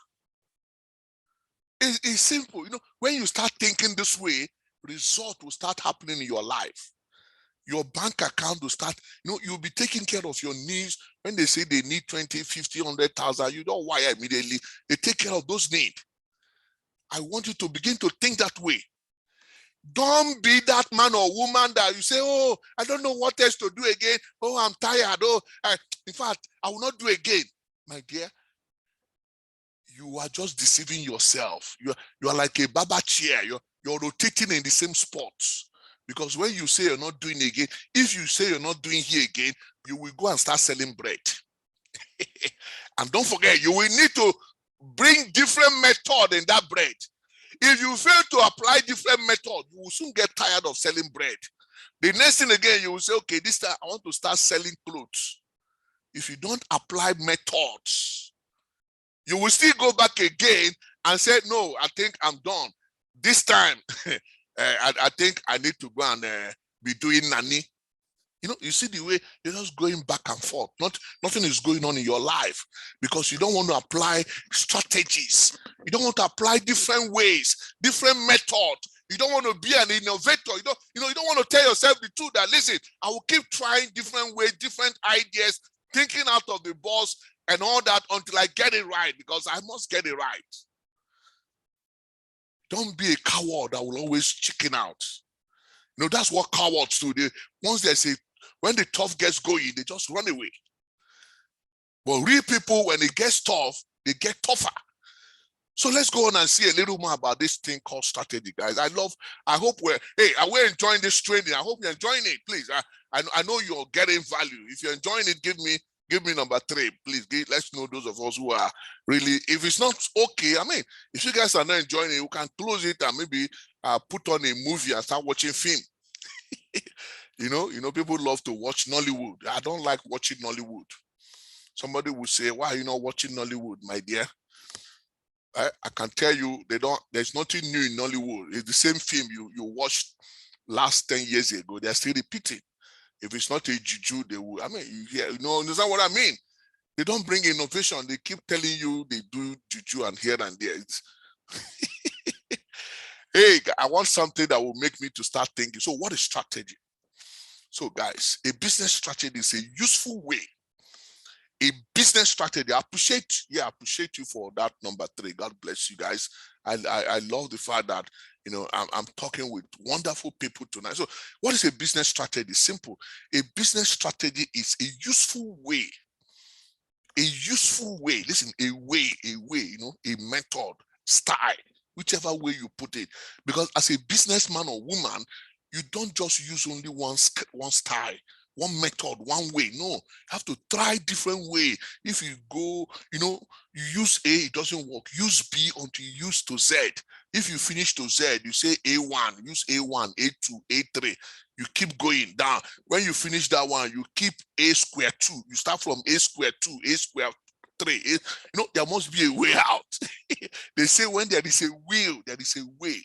It's simple. When you start thinking this way, result will start happening in your life. Your bank account will start, you'll be taking care of your needs. When they say they need 20, 50, 100,000, you don't wire immediately. They take care of those needs. I want you to begin to think that way. Don't be that man or woman that you say, oh, I don't know what else to do again. Oh, I'm tired. Oh, in fact, I will not do again. My dear, you are just deceiving yourself. You are like a barber chair. You're rotating in the same spots. Because when you say you're not doing it again, if you say you're not doing here again, you will go and start selling bread. And don't forget, you will need to bring different method in that bread. If you fail to apply different method, you will soon get tired of selling bread. The next thing again, you will say, okay, this time I want to start selling clothes. If you don't apply methods, you will still go back again and say, no, I think I'm done. This time, I think I need to go and be doing nanny. You see the way you're just going back and forth. Nothing is going on in your life because you don't want to apply strategies. You don't want to apply different ways, different methods. You don't want to be an innovator. You don't want to tell yourself the truth that, listen, I will keep trying different ways, different ideas, thinking out of the box and all that until I get it right, because I must get it right. Don't be a coward that will always chicken out. That's what cowards do. When the tough gets going, they just run away. But real people, when it gets tough, they get tougher. So let's go on and see a little more about this thing called strategy, guys. I hope we're enjoying this training. I hope you're enjoying it, please. I know you're getting value. If you're enjoying it, give me number 3, please. Let's know those of us who are really, if it's not okay, if you guys are not enjoying it, you can close it and maybe put on a movie and start watching film. People love to watch Nollywood. I don't like watching Nollywood. Somebody will say, why are you not watching Nollywood, my dear? I can tell you, there's nothing new in Nollywood. It's the same film you watched last 10 years ago, they're still repeating. If it's not a juju, they will, I mean, you know, understand what I mean? They don't bring innovation. They keep telling you they do juju and here and there. Hey, I want something that will make me to start thinking. So what is strategy? So guys, a business strategy is a useful way. A business strategy. I appreciate you for that number 3. God bless you guys. I love the fact that, you know, I'm talking with wonderful people tonight. So what is a business strategy? Simple. A business strategy is a useful way. A useful way. Listen, a way, you know, a method, style, whichever way you put it. Because as a businessman or woman, you don't just use only one style, one method, one way. No, you have to try different way. If you go, you know, you use A, it doesn't work. Use B until you use to Z. If you finish to Z, you say A1, use A1, A2, A3. You keep going down. When you finish that one, you keep A square 2. You start from A square 2, A square 3. You know, there must be a way out. They say when there is a will, there is a way.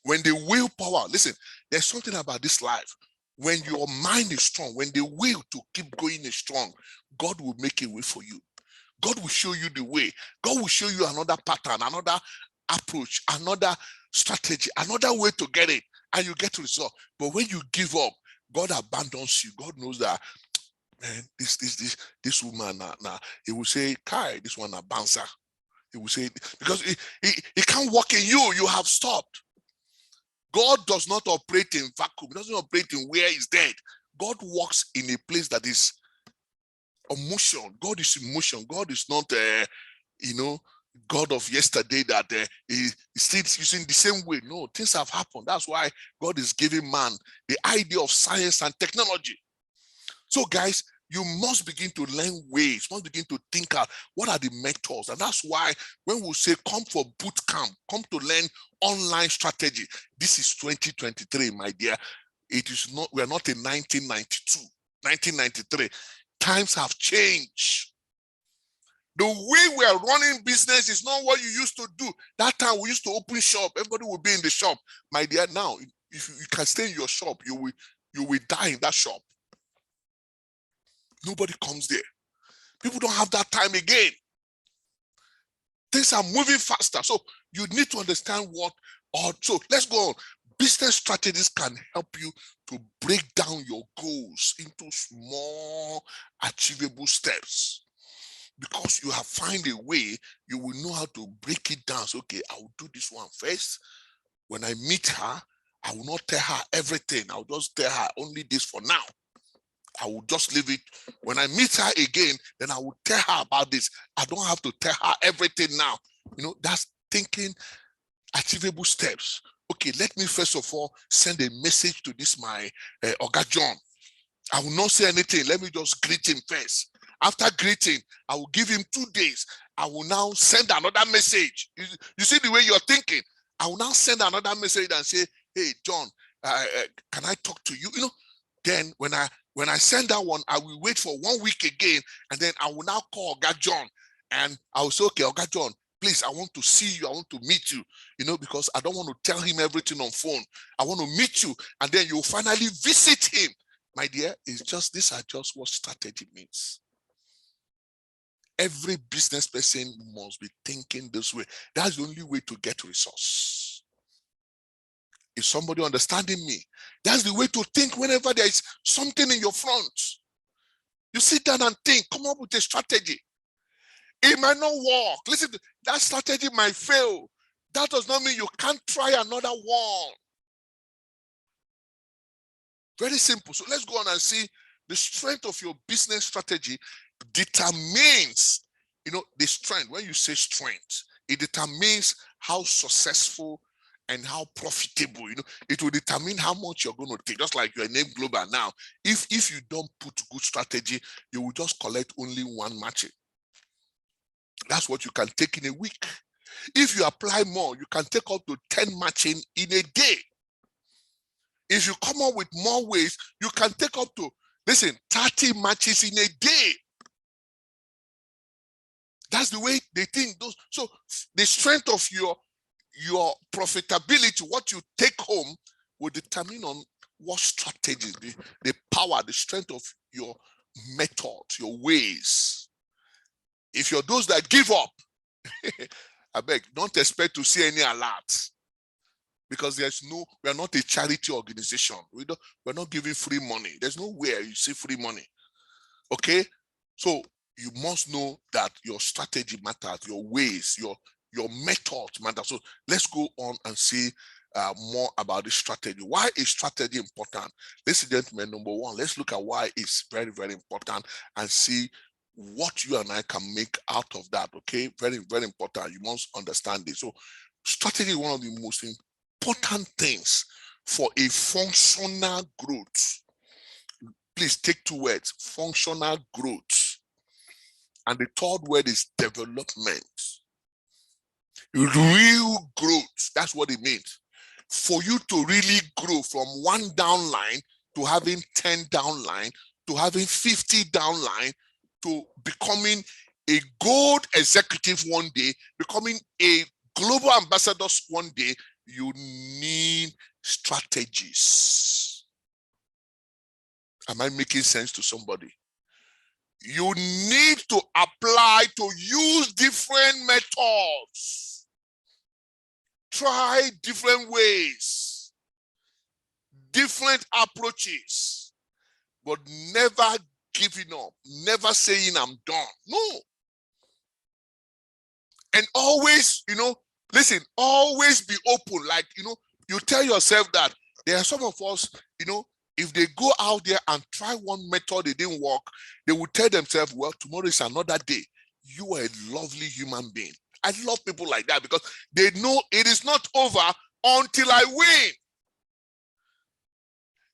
When the willpower, listen, there's something about this life. When your mind is strong, when the will to keep going is strong, God will make a way for you. God will show you the way. God will show you another pattern, another approach, another strategy, another way to get it, and you get to result. But when you give up, God abandons you. God knows that, man, this woman, nah, he will say, Kai, this one a bouncer. He will say, because he can't work in you. You have stopped. God does not operate in vacuum. He doesn't operate in where he's dead. God works in a place that is a motion. God is in motion. God is not, you know, God of yesterday that he still using the same way. No, things have happened. That's why God is giving man the idea of science and technology. So guys, you must begin to learn ways, must begin to think out what are the methods. And that's why when we say come for boot camp, come to learn online strategy. This is 2023, my dear. It is not, we're not in 1992, 1993. Times have changed. The way we are running business is not what you used to do. That time we used to open shop, everybody will be in the shop. My dear, now, if you can stay in your shop, you will die in that shop. Nobody comes there. People don't have that time again. Things are moving faster. So you need to understand what, so let's go on. Business strategies can help you to break down your goals into small, achievable steps. Because you have found a way, you will know how to break it down. So, okay, I will do this one first. When I meet her, I will not tell her everything. I'll just tell her only this for now. I will just leave it. When I meet her again, then I will tell her about this. I don't have to tell her everything now. You know, that's thinking achievable steps. Okay, let me first of all send a message to this my Oga John. I will not say anything. Let me just greet him first. After greeting, I will give him 2 days. I will now send another message. You see the way you're thinking. I will now send another message and say, hey, John, can I talk to you? You know, then when I send that one, I will wait for 1 week again, and then I will now call Oga John, and I will say, okay, Oga John, please, I want to see you. I want to meet you, you know, because I don't want to tell him everything on phone. I want to meet you, and then you'll finally visit him. My dear, it's just, these are just what strategy means. Every business person must be thinking this way. That's the only way to get resource. Is somebody understanding me? That's the way to think whenever there is something in your front. You sit down and think, come up with a strategy. It might not work. Listen, that strategy might fail. That does not mean you can't try another one. Very simple. So let's go on and see the strength of your business strategy determines, you know, the strength. When you say strength, it determines how successful and how profitable, you know, it will determine how much you're going to take. Just like you're named global now. If you don't put good strategy, you will just collect only one matching. That's what you can take in a week. If you apply more, you can take up to 10 matching in a day. If you come up with more ways, you can take up to, listen, 30 matches in a day. That's the way they think. Those. So the strength of your profitability, what you take home, will determine on what strategies, the power, the strength of your method, your ways. If you're those that give up, I beg, don't expect to see any alert, because we are not a charity organization. We're not giving free money. There's nowhere you see free money. Okay, so you must know that your strategy matters, your ways, your methods matter. So let's go on and see more about the strategy. Why is strategy important? Ladies and gentlemen, number one, let's look at why it's very, very important and see what you and I can make out of that. Okay, very, very important. You must understand this. So strategy is one of the most important things for a functional growth. Please take two words: functional growth. And the third word is development. Real growth. That's what it means. For you to really grow from one downline to having 10 downline, to having 50 downline, to becoming a gold executive one day, becoming a global ambassador one day, you need strategies. Am I making sense to somebody? You need to apply, to use different methods. Try different ways, different approaches, but never giving up, never saying I'm done. No. And always, listen, always be open. Like, you tell yourself that there are some of us, if they go out there and try one method, it didn't work, they will tell themselves, well, tomorrow is another day. You are a lovely human being. I love people like that, because they know it is not over until I win.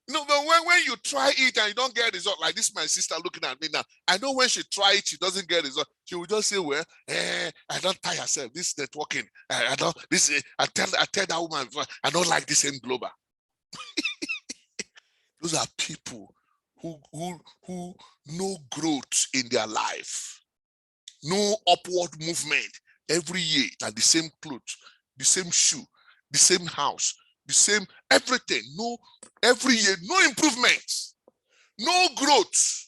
But when you try it and you don't get a result, like this, my sister looking at me now, I know when she tries it, she doesn't get a result. She will just say, well, I don't tire herself. This networking, I tell that woman, I don't like this in global. Those are people who no growth in their life, no upward movement. Every year, like the same clothes, the same shoe, the same house, the same everything. No, every year, no improvements, no growth,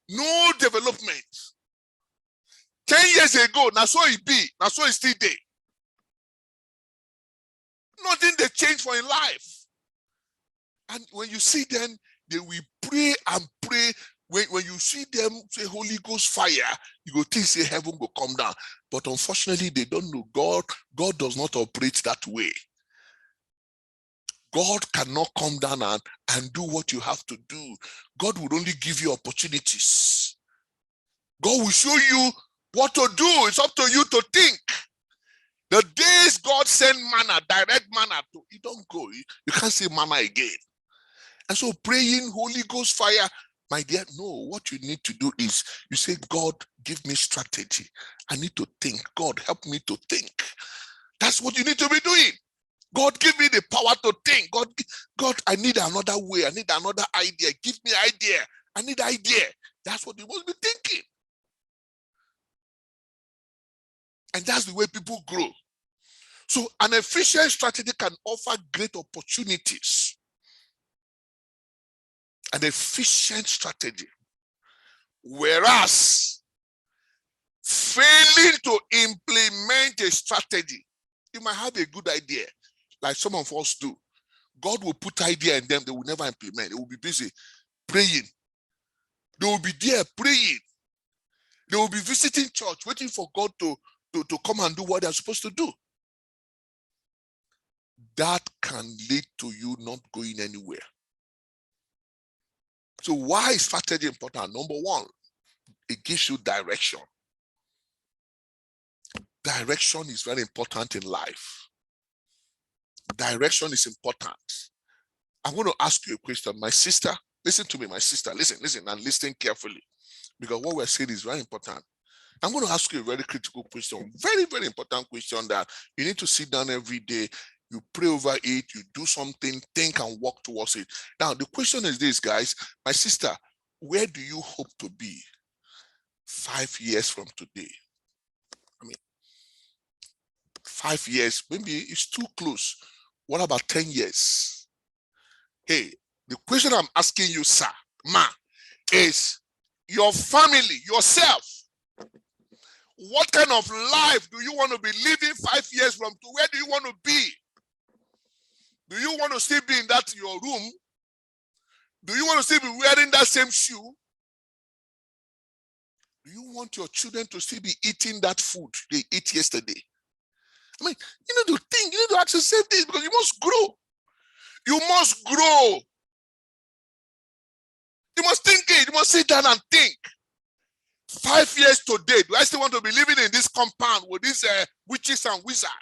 no development. 10 years ago, now so it be, now so it's still there. Nothing they change for in life. And when you see them, they will pray and pray. When you see them say Holy Ghost fire, you go think say heaven will come down. But unfortunately, they don't know God. God does not operate that way. God cannot come down and do what you have to do. God will only give you opportunities. God will show you what to do. It's up to you to think. The days God sent manna, direct manna, you don't go. You can't see manna again. And so praying Holy Ghost fire, my dear, no, what you need to do is you say, God, give me strategy. I need to think. God, help me to think. That's what you need to be doing. God, give me the power to think. God, I need another way. I need another idea. Give me idea. I need idea. That's what you must be thinking. And that's the way people grow. So an efficient strategy can offer great opportunities. An efficient strategy. Whereas failing to implement a strategy, you might have a good idea, like some of us do. God will put idea in them, they will never implement. They will be busy praying. They will be there praying. They will be visiting church, waiting for God to come and do what they're supposed to do. That can lead to you not going anywhere. So why is strategy important? Number one, it gives you direction. Direction is very important in life. Direction is important. I'm going to ask you a question. My sister, listen to me, my sister. Listen, and listen carefully. Because what we're saying is very important. I'm going to ask you a very critical question. Very, very important question that you need to sit down every day. You pray over it. You do something, think and work towards it. Now, the question is this, guys. My sister, where do you hope to be 5 years from today? I mean, 5 years, maybe it's too close. What about 10 years? Hey, the question I'm asking you, sir, ma, is your family, yourself. What kind of life do you want to be living 5 years from to? Where do you want to be? Do you want to still be in that your room? Do you want to still be wearing that same shoe? Do you want your children to still be eating that food they ate yesterday? I mean, you need to think, you need to ask yourself this, because you must grow. You must grow. You must think it. You must sit down and think. 5 years today, do I still want to be living in this compound with these witches and wizards?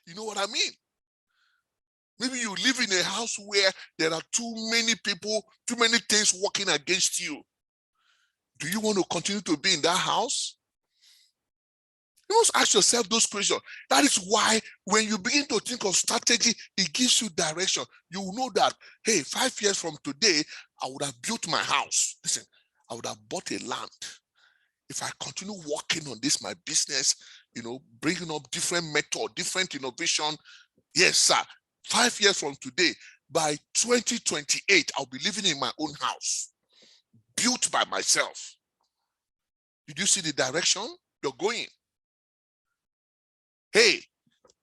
You know what I mean? Maybe you live in a house where there are too many people, too many things working against you. Do you want to continue to be in that house? You must ask yourself those questions. That is why when you begin to think of strategy, it gives you direction. You will know that, hey, 5 years from today, I would have built my house. Listen, I would have bought a land. If I continue working on this, my business, bringing up different method, different innovation, yes, sir, 5 years from today, by 2028, I'll be living in my own house, built by myself. Did you see the direction you're going? Hey,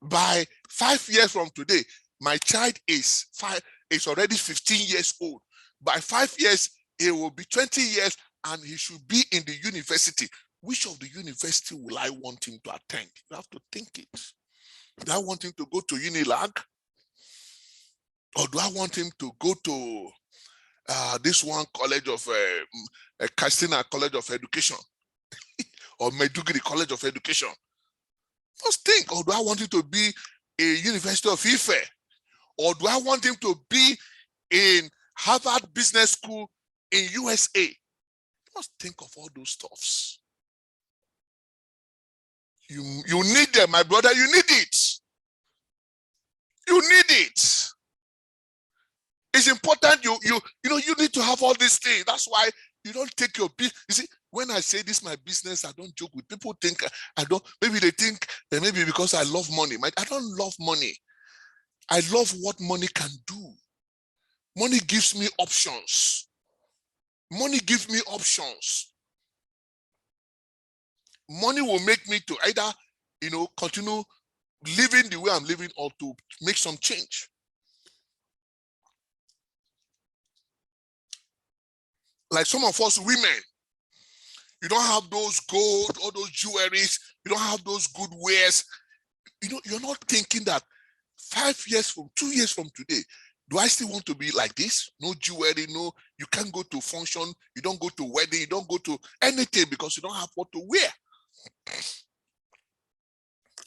by 5 years from today, my child is already 15 years old. By 5 years, he will be 20 years and he should be in the university. Which of the university will I want him to attend? You have to think it. Do I want him to go to Unilag? Or do I want him to go to this one college of Castina College of Education or Meduguri College of Education? Just think. Or do I want him to be a University of Ife? Or do I want him to be in Harvard Business School in USA? Just think of all those stuffs. You need them, my brother. You need it. You need it. It's important. You need to have all these things. That's why you don't take your business. You see, when I say this is my business, I don't joke with people. Think I don't. Maybe they think that maybe because I love money. I don't love money. I love what money can do. Money gives me options. Money gives me options. Money will make me to either, continue living the way I'm living or to make some change. Like some of us women, you don't have those gold, all those jewelries, you don't have those good wares. You're not thinking that 5 years from, 2 years from today, do I still want to be like this? No jewelry, no, you can't go to function, you don't go to wedding, you don't go to anything because you don't have what to wear.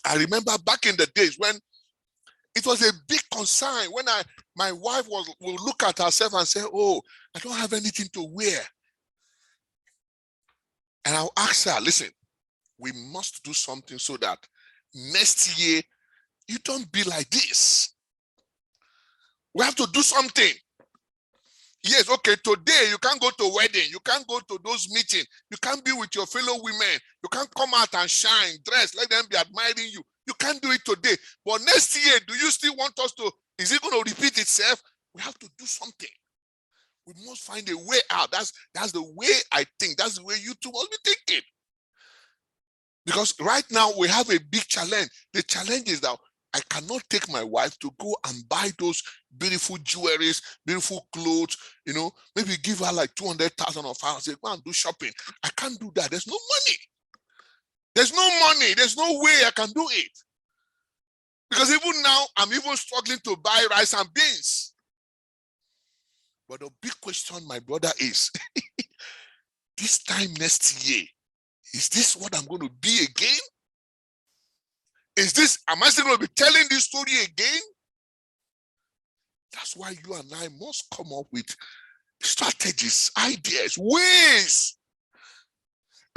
I remember back in the days when it was a big concern when my wife will look at herself and say, oh, I don't have anything to wear. And I'll ask her, listen, we must do something so that next year you don't be like this. We have to do something. Yes, okay, today you can't go to wedding, you can't go to those meetings, you can't be with your fellow women, you can't come out and shine, dress, let them be admiring you. You can't do it today. But next year, do you still want us to, is it going to repeat itself? We have to do something. We must find a way out. That's the way I think. That's the way you two must be thinking. Because right now we have a big challenge. The challenge is that I cannot take my wife to go and buy those beautiful jewelries, beautiful clothes, maybe give her like 200,000 of her and say, go and do shopping. I can't do that. There's no money. There's no money. There's no way I can do it. Because even now, I'm even struggling to buy rice and beans. But the big question, my brother, is this time next year, is this what I'm going to be again? Am I still going to be telling this story again? That's why you and I must come up with strategies, ideas, ways.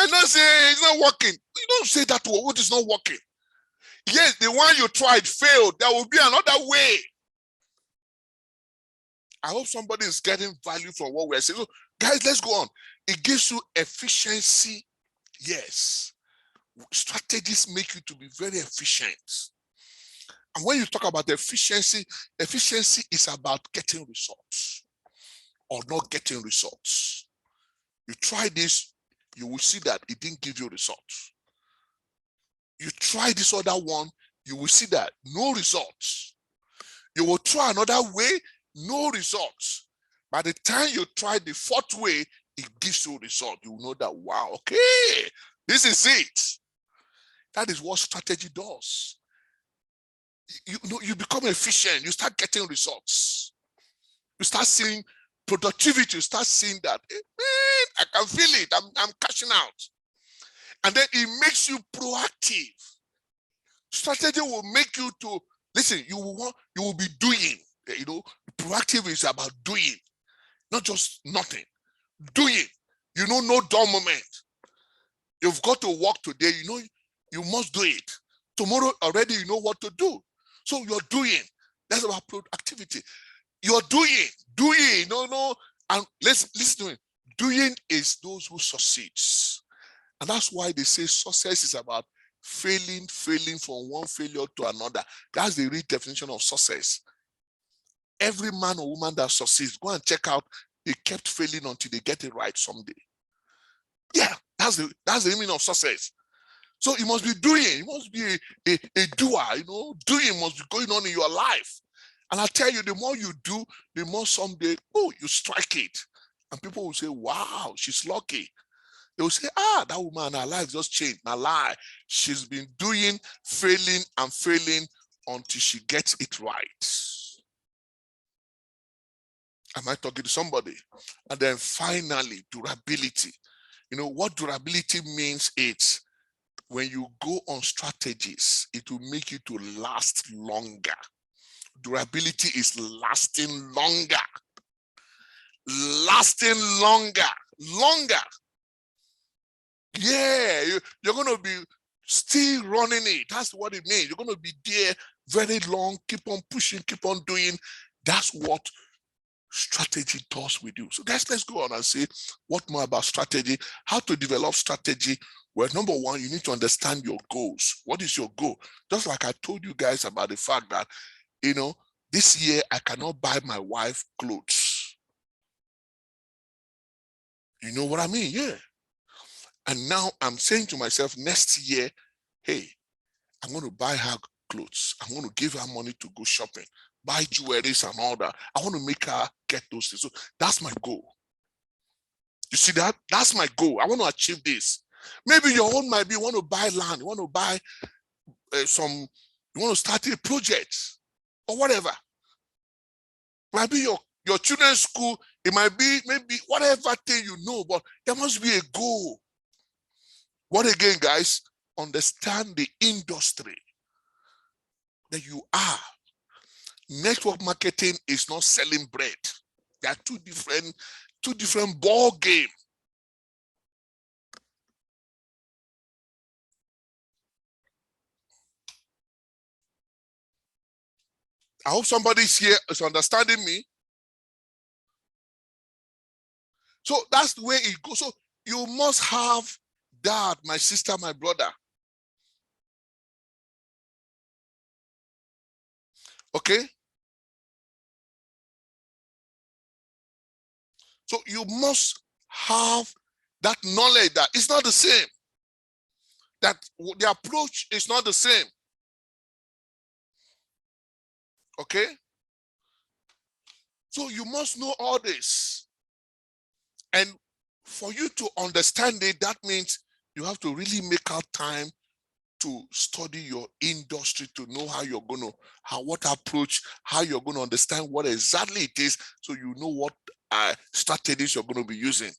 And not say it's not working. You don't say that word, what is not working. Yes, the one you tried failed. There will be another way. I hope somebody is getting value from what we're saying. So, guys, let's go on. It gives you efficiency. Yes. Strategies make you to be very efficient. And when you talk about efficiency, efficiency is about getting results or not getting results. You try this, you will see that it didn't give you results. You try this other one, you will see that no results. You will try another way, no results. By the time you try the fourth way, it gives you a result. You know that, wow, okay, this is it. That is what strategy does. You become efficient, you start getting results. You start seeing productivity, you start seeing that, man, I can feel it, I'm cashing out. And then it makes you proactive. Strategy will make you to, listen, you will be doing, proactive is about doing, not just nothing, doing, no dull moment. You've got to work today, you must do it. Tomorrow already you know what to do. So you're doing, that's about productivity. You're doing, and listen to me, doing is those who succeeds. And that's why they say success is about failing from one failure to another. That's the real definition of success. Every man or woman that succeeds, go and check out, they kept failing until they get it right someday. Yeah, that's the meaning of success. So you must be doing, you must be a doer, doing must be going on in your life. And I tell you, the more you do, the more someday, you strike it. And people will say, wow, she's lucky. They will say, that woman, her life just changed. Now lie. She's been doing, failing until she gets it right. Am I talking to somebody? And then finally, durability. What durability means is when you go on strategies, it will make you to last longer. Durability is lasting longer. Lasting longer. Yeah, you're going to be still running it. That's what it means. You're going to be there very long, keep on pushing, keep on doing. That's what strategy does with you. So let's go on and say what more about strategy, how to develop strategy. Well, number one, you need to understand your goals. What is your goal? Just like I told you guys about the fact that, this year I cannot buy my wife clothes. You know what I mean? Yeah. And now I'm saying to myself, next year, hey, I'm going to buy her clothes. I'm going to give her money to go shopping, buy jewelries and all that. I want to make her get those things. So that's my goal. You see that? That's my goal. I want to achieve this. Maybe your own might be you want to buy land, you want to buy you want to start a project or whatever. Might be your children's school. It might be maybe whatever thing but there must be a goal. What again, guys? Understand the industry that you are. Network marketing is not selling bread. They are two different ball game. I hope somebody's here is understanding me. So that's the way it goes. So you must have that, my sister, my brother. Okay? So you must have that knowledge that it's not the same. That the approach is not the same. Okay? So you must know all this. And for you to understand it, that means you have to really make out time to study your industry, to know how you're going to, what approach, how you're going to understand what exactly it is, so you know what strategies you're going to be using.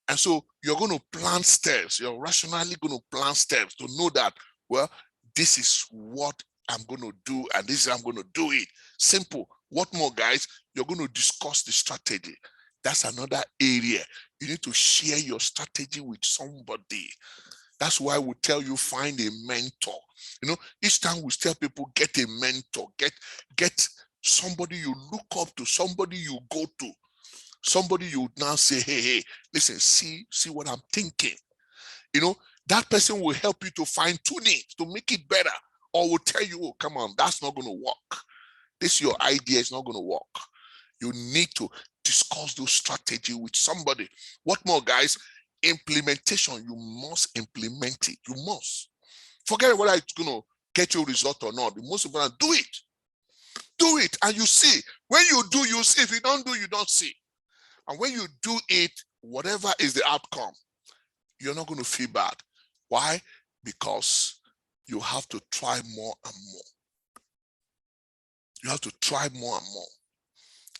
And so you're going to plan steps. You're rationally going to plan steps to know that, well, this is what I'm going to do, and this is how I'm going to do it. Simple. What more, guys? You're going to discuss the strategy. That's another area. You need to share your strategy with somebody. That's why we tell you find a mentor. Each time we tell people get a mentor, get somebody you look up to, somebody you go to, somebody you now say, hey, listen, see what I'm thinking. That person will help you to fine tune it, to make it better, or will tell you, oh, come on, that's not going to work. This your idea is not going to work. You need to discuss those strategy with somebody. What more, guys? Implementation. You must implement it. You must. Forget whether it's going to get you a result or not. The most important, do it. Do it, and you see. When you do, you see. If you don't do, you don't see. And when you do it, whatever is the outcome, you're not going to feel bad. Why? Because you have to try more and more. You have to try more and more.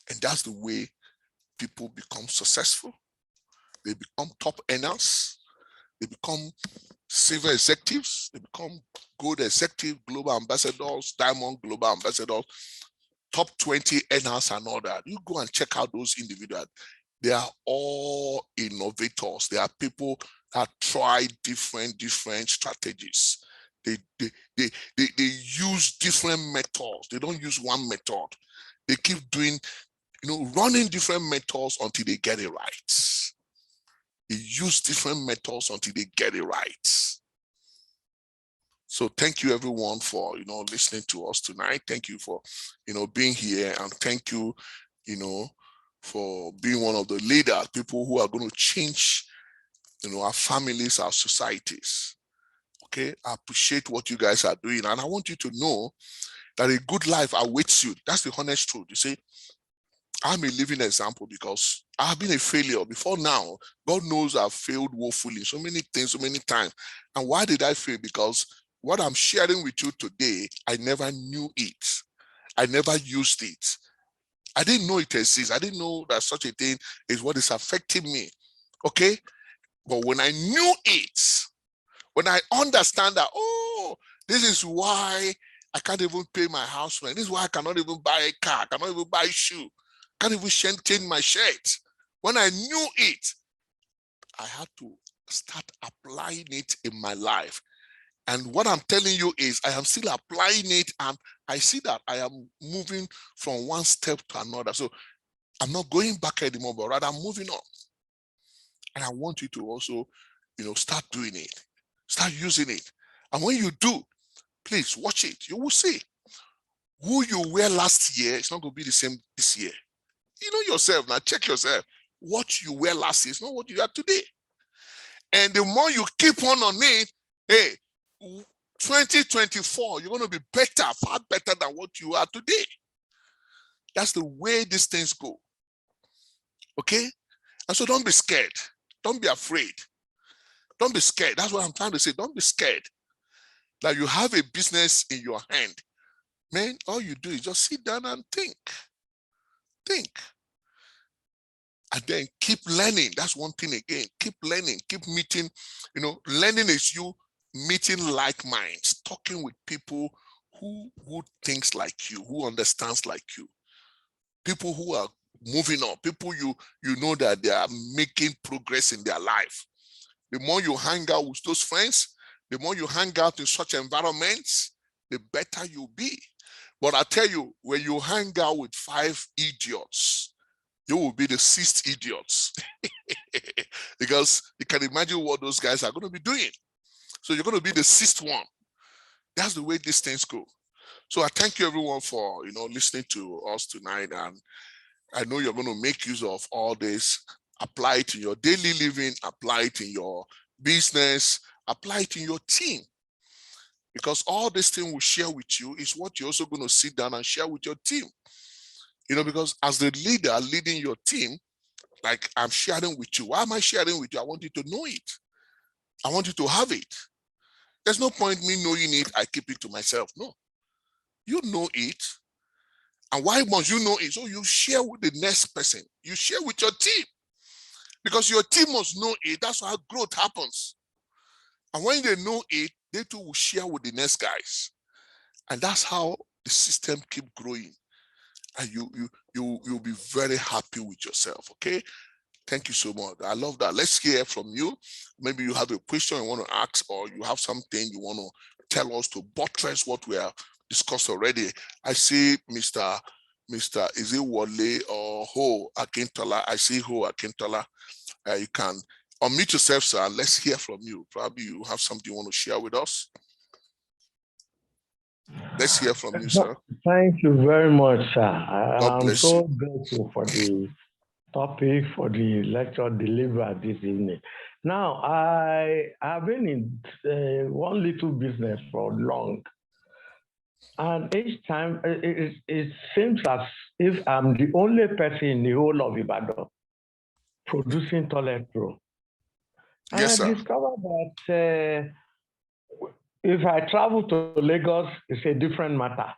And that's the way people become successful. They become top earners. They become silver executives. They become gold executive, global ambassadors, diamond global ambassadors, top 20 earners and all that. You go and check out those individuals. They are all innovators. They are people that try different strategies. They use different methods. They don't use one method. They keep doing, running different methods until they get it right. They use different methods until they get it right. So thank you everyone for, listening to us tonight. Thank you for, being here, and thank you, for being one of the leaders, people who are going to change, our families, our societies. Okay, I appreciate what you guys are doing, and I want you to know that a good life awaits you. That's the honest truth. You see, I'm a living example because I've been a failure before now. God knows I've failed woefully, so many things, so many times. And why did I fail? Because what I'm sharing with you today, I never knew it. I never used it. I didn't know it exists. I didn't know that such a thing is what is affecting me. Okay? But when I knew it, when I understand that, oh, this is why I can't even pay my house rent. This is why I cannot even buy a car. I cannot even buy a shoe. Can't even change my shirt. When I knew it, I had to start applying it in my life. And what I'm telling you is I am still applying it, and I see that I am moving from one step to another. So I'm not going back anymore, but rather I'm moving on. And I want you to also, start doing it. Start using it. And when you do, please watch it. You will see. Who you were last year, it's not going to be the same this year. You know yourself now. Check yourself. What you were last year is not what you are today. And the more you keep on it, hey, 2024, you're going to be better, far better than what you are today. That's the way these things go. Okay? And so don't be scared. Don't be afraid. Don't be scared. That's what I'm trying to say. Don't be scared that you have a business in your hand. Man, all you do is just sit down and think. Think. And then keep learning. That's one thing again. Keep learning. Keep meeting. Learning is you meeting like minds, talking with people who thinks like you, who understands like you. People who are moving on. People you know that they are making progress in their life. The more you hang out with those friends, the more you hang out in such environments, the better you'll be. But I tell you, when you hang out with 5 idiots, you will be the 6th idiots. Because you can imagine what those guys are going to be doing. So you're going to be the 6th one. That's the way these things go. So I thank you everyone for listening to us tonight, and I know you're going to make use of all this. Apply it in your daily living, apply it in your business, apply it in your team. Because all this thing we share with you is what you're also going to sit down and share with your team. Because as the leader leading your team, like I'm sharing with you. Why am I sharing with you? I want you to know it. I want you to have it. There's no point me knowing it, I keep it to myself. No. You know it. And why must you know it? So you share with the next person. You share with your team. Because your team must know it. That's how growth happens. And when they know it, they too will share with the next guys. And that's how the system keep growing. And you'll be very happy with yourself. Okay? Thank you so much. I love that. Let's hear from you. Maybe you have a question you want to ask, or you have something you want to tell us to buttress what we have discussed already. I see Mr. Is it Wale or Ho Akintola? I see Ho Akintola. You can unmute yourself, sir, and let's hear from you. Probably you have something you want to share with us. Let's hear from you, sir. Thank you very much, sir. God I'm bless so you. grateful for the topic, for the lecture delivered this evening. Now, I've been in one little business for long, and each time it seems as if I'm the only person in the whole of Ibadan producing toilet roll. And Yes, I sir. discovered that if I travel to Lagos, it's a different matter.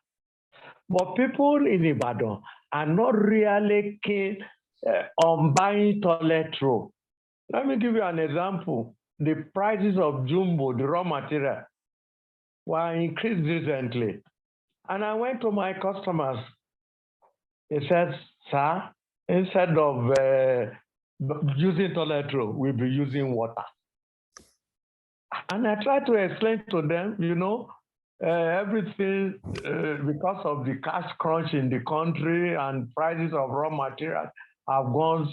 But people in Ibadan are not really keen on buying toilet roll. Let me give you an example. The prices of jumbo, the raw material, were increased recently. And I went to my customers. They said, sir, instead of using toilet roll, we'll be using water. And I tried to explain to them, everything because of the cash crunch in the country and prices of raw materials have gone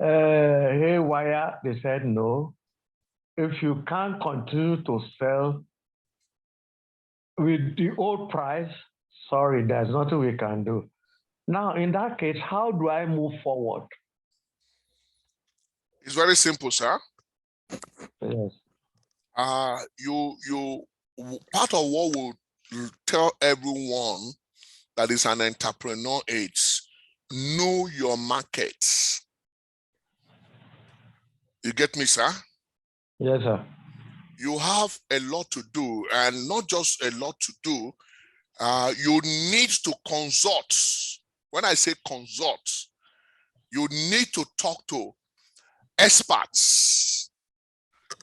haywire. They said, no, if you can't continue to sell with the old price, sorry, there's nothing we can do. Now, in that case, how do I move forward? It's very simple, sir. Yes. Part of what we'll tell everyone that is an entrepreneur is know your market. You get me, sir? Yes, sir. You have a lot to do, and not just a lot to do. You need to consult. When I say consult, you need to talk to experts.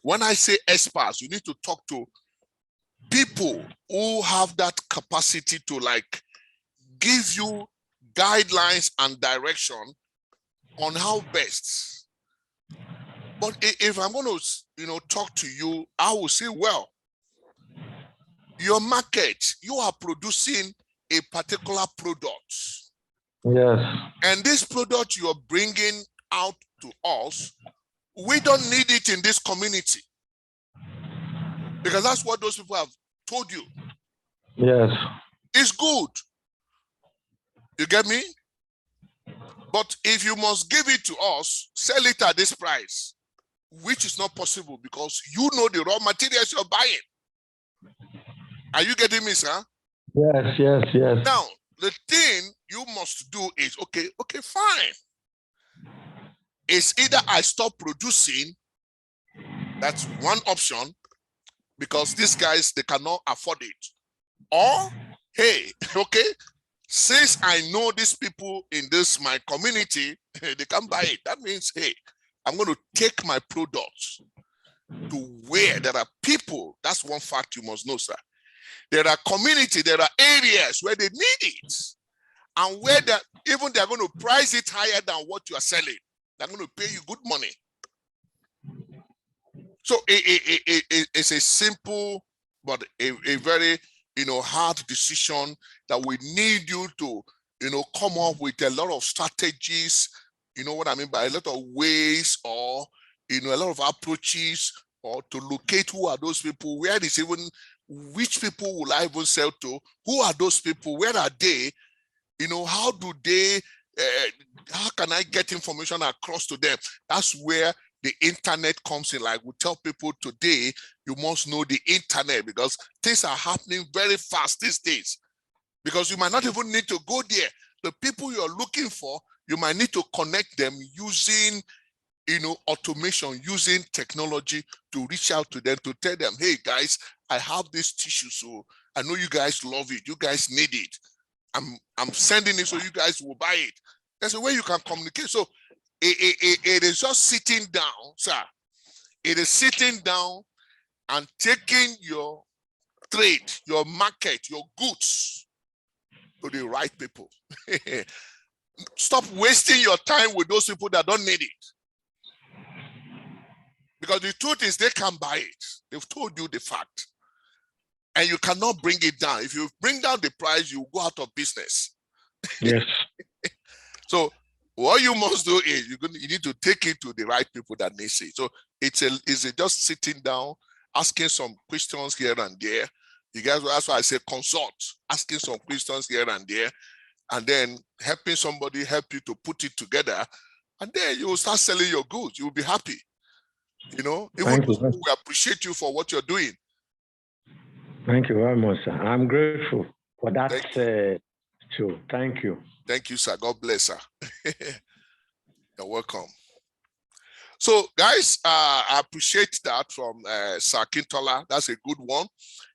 When I say experts, you need to talk to people who have that capacity to give you guidelines and direction on how best. But if I'm going to, talk to you, I will say, well, your market, you are producing a particular product. Yes. And this product you're bringing out to us, we don't need it in this community. Because that's what those people have told you. Yes. It's good. You get me? But if you must give it to us, sell it at this price, which is not possible because you know the raw materials you're buying. Are you getting me, sir? Yes, yes, yes. Now, the thing you must do is, okay, fine. It's either I stop producing, that's one option, because these guys, they cannot afford it. Or, hey, okay, since I know these people in my community, they can buy it. That means, hey, I'm going to take my products to where there are people. That's one fact you must know, sir. There are community, there are areas where they need it. And where they're going to price it higher than what you are selling. They're going to pay you good money. So it's a simple, but a very, hard decision that we need you to, come up with a lot of strategies, you know what I mean, by a lot of ways or, a lot of approaches, or to locate who are those people, where is even, which people will I even sell to, who are those people, where are they, how do they, how can I get information across to them? That's where the internet comes in. Like we tell people today, you must know the internet because things are happening very fast these days. Because you might not even need to go there. The people you're looking for, you might need to connect them using, automation, using technology to reach out to them, to tell them, hey guys, I have this tissue, so I know you guys love it. You guys need it. I'm sending it so you guys will buy it. That's the way you can communicate. So it is just sitting down, sir. It is sitting down and taking your trade, your market, your goods to the right people. Stop wasting your time with those people that don't need it. Because the truth is they can't buy it. They've told you the fact. And you cannot bring it down. If you bring down the price, you go out of business. Yes. So what you must do is you need to take it to the right people that need it. So it's just sitting down, asking some questions here and there, You guys, that's why I say consult, asking some questions here and there, and then helping somebody help you to put it together, and then you will start selling your goods. You will be happy. You know, even Thank those you. people will appreciate you for what you're doing. Thank you very much, sir. I'm grateful for that too. Thank you. Thank you, sir. God bless, sir. You're welcome. So, guys, I appreciate that from Sir Kintola. That's a good one.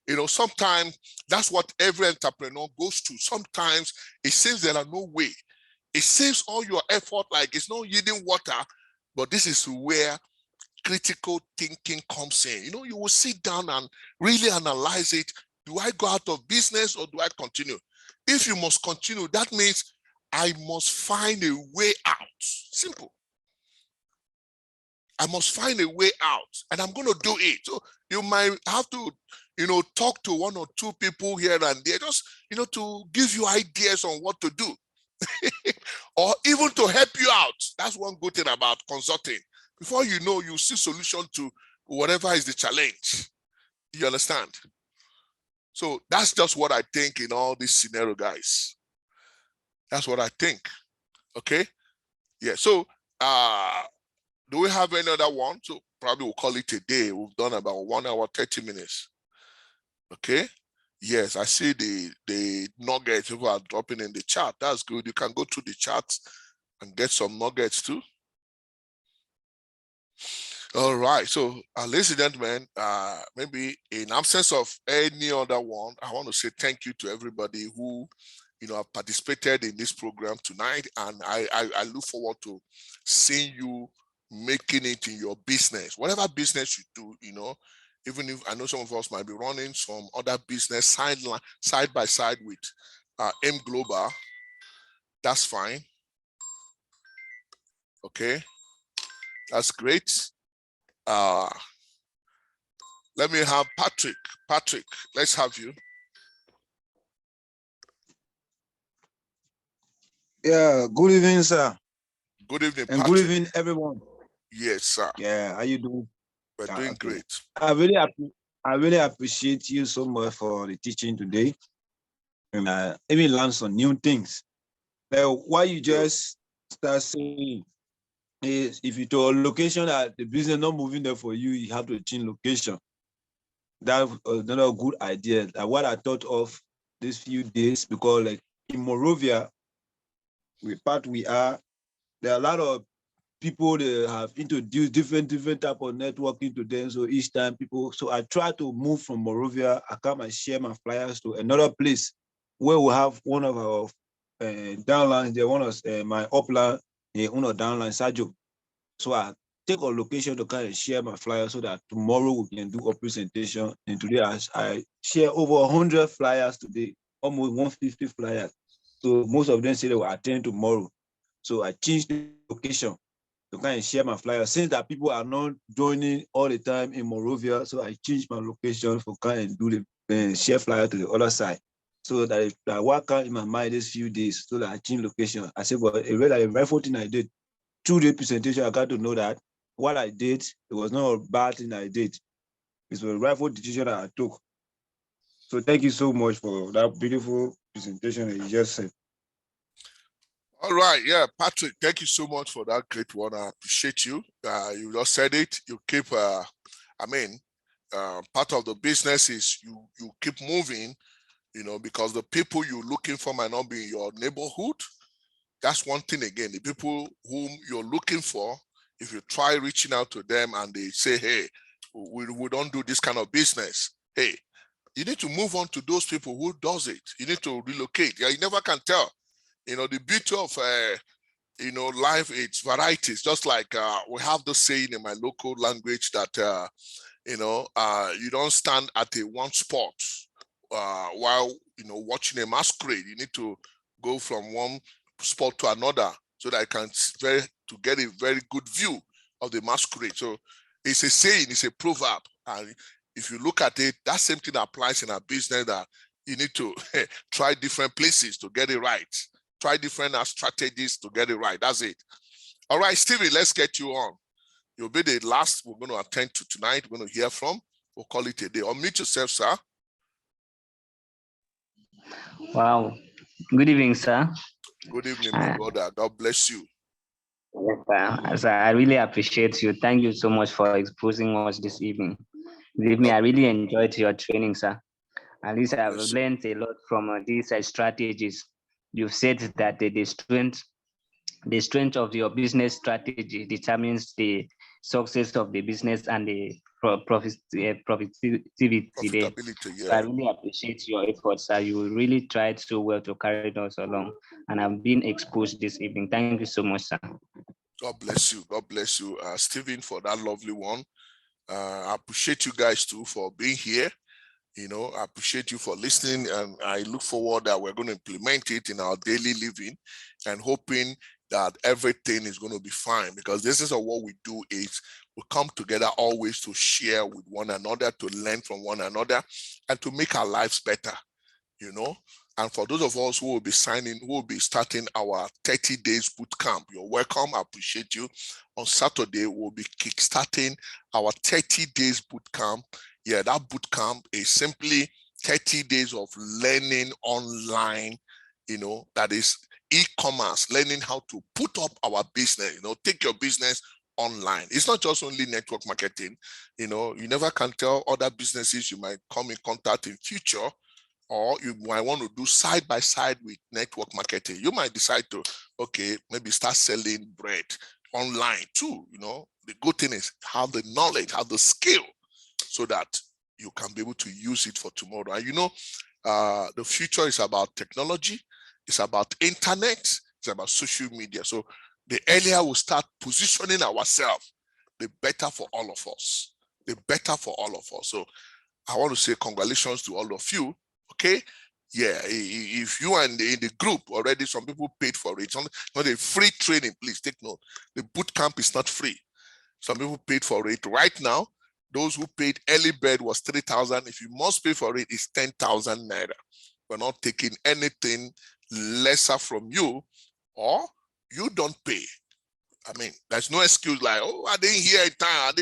You know, sometimes that's what every entrepreneur goes to. Sometimes it seems there are no way. It seems all your effort, like it's not yielding water, but this is where critical thinking comes in. You know, you will sit down and really analyze it. Do I go out of business or do I continue? If you must continue, that means I must find a way out. Simple. I must find a way out, and I'm going to do it. So you might have to, you know, talk to one or two people here and there, just, you know, to give you ideas on what to do, or even to help you out. That's one good thing about consulting. Before you know, you see solution to whatever is the challenge. You understand? So that's just what I think in all this scenario, guys. That's what I think. Okay. Yeah. So, do we have any other one? So probably we'll call it a day. We've done about 1 hour, 30 minutes. Okay. Yes, I see the nuggets people are dropping in the chat. That's good. You can go through the chat and get some nuggets too. All right. So, ladies and gentlemen, maybe in absence of any other one, I want to say thank you to everybody who, you know, have participated in this program tonight, and I look forward to seeing you making it in your business, whatever business you do. You know, even if I know some of us might be running some other business side by side with M Global, that's fine. Okay, that's great. Let me have Patrick. Patrick, let's have you. Yeah, good evening, sir. Good evening, and Patrick. good evening, everyone. Yes, sir. Yeah, how you doing? We're doing great. I really appreciate you so much for the teaching today, and I even learned some new things. What you just start saying is, if you to a location that the business not moving there for you, you have to change location. That's another good idea. That what I thought of these few days, because like in Morovia, we are, there are a lot of people that have introduced different type of networking to them. So each time people, so I try to move from Morovia, I come and share my flyers to another place where we have one of our downlines. They want us my upline, one of downline Sajo. So I take a location to kind of share my flyers so that tomorrow we can do a presentation. And today I share over 100 flyers today, almost 150 flyers. So most of them say they will attend tomorrow. So I changed the location to kind of share my flyers. Since that people are not joining all the time in Morovia, so I changed my location for kind of do the share flyer to the other side. So that what came in my mind these few days, so that I changed location. I said, well, a very thing I did. 2-day presentation, I got to know that what I did, it was not a bad thing I did. It was a rightful decision that I took. So thank you so much for that beautiful presentation that you just said. All right, yeah, Patrick, thank you so much for that great one. I appreciate you. You just said it. You keep, part of the business is you keep moving, you know, because the people you're looking for might not be in your neighborhood. That's one thing again. The people whom you're looking for, if you try reaching out to them and they say, hey, we don't do this kind of business, hey, you need to move on to those people who does it. You need to relocate. Yeah, you never can tell. You know, the beauty of you know, life, it's varieties. Just like we have the saying in my local language that you know, you don't stand at a one spot while, you know, watching a masquerade. You need to go from one spot to another so that I can to get a very good view of the masquerade. So it's a saying, it's a proverb, and if you look at it, that same thing applies in our business, that you need to try different places to get it right. Try different strategies to get it right. That's it. All right, Stevie, let's get you on. You'll be the last we're going to attend to tonight. We're going to hear from. We'll call it a day. Unmute yourself, sir. Wow. Good evening, sir. Good evening, my brother. God bless you. Yes, sir. Sir, I really appreciate you. Thank you so much for exposing us this evening. Believe me, I really enjoyed your training, sir. At least I've Bless you. learned a lot from these strategies. You've said that the strength of your business strategy determines the success of the business and the profitability there. Profitability, So I yeah. really appreciate your efforts, sir. You really tried so well to carry us along, and I've been exposed this evening. Thank you so much, sir. God bless you. God bless you, Stephen, for that lovely one. I appreciate you guys too for being here. I appreciate you for listening, and I look forward that we're going to implement it in our daily living, and hoping that everything is going to be fine, because this is what we do is we come together always to share with one another, to learn from one another, and to make our lives better. And for those of us who will be starting our 30 days boot camp, you're welcome. I appreciate you. On Saturday, we'll be kickstarting our 30 days boot camp. Yeah, that boot camp is simply 30 days of learning online, that is e-commerce, learning how to put up our business, take your business online. It's not just only network marketing. You never can tell other businesses you might come in contact in future, or you might want to do side by side with network marketing. You might decide to, maybe start selling bread online too. The good thing is have the knowledge, have the skill, so that you can be able to use it for tomorrow. And the future is about technology, it's about internet, it's about social media. So the earlier we start positioning ourselves, the better for all of us. The better for all of us. So I want to say congratulations to all of you. Okay, yeah, if you are in the group already, some people paid for it. It's not a free training. Please take note. The boot camp is not free. Some people paid for it. Right now, those who paid early bird was 3,000. If you must pay for it, it's 10,000 naira. We're not taking anything lesser from you, or you don't pay. I mean, there's no excuse like, oh, I didn't hear it time.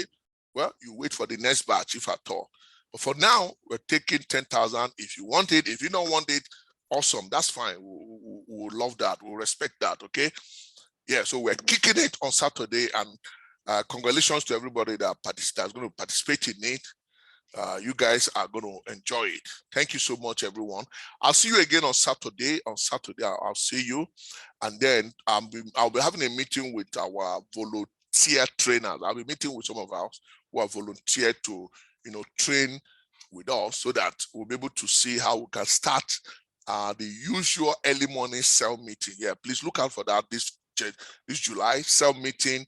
Well, you wait for the next batch if at all. But for now, we're taking 10,000. If you want it, if you don't want it, awesome. That's fine. We'll love that. We'll respect that. Okay. Yeah. So we're kicking it on Saturday, and congratulations to everybody that is going to participate in it. You guys are going to enjoy it. Thank you so much, everyone. I'll see you again on Saturday. On Saturday, I'll see you. And then I'll be having a meeting with our volunteer trainers. I'll be meeting with some of us who are volunteered to, train with us, so that we'll be able to see how we can start the usual early morning cell meeting. Yeah, please look out for that this July cell meeting.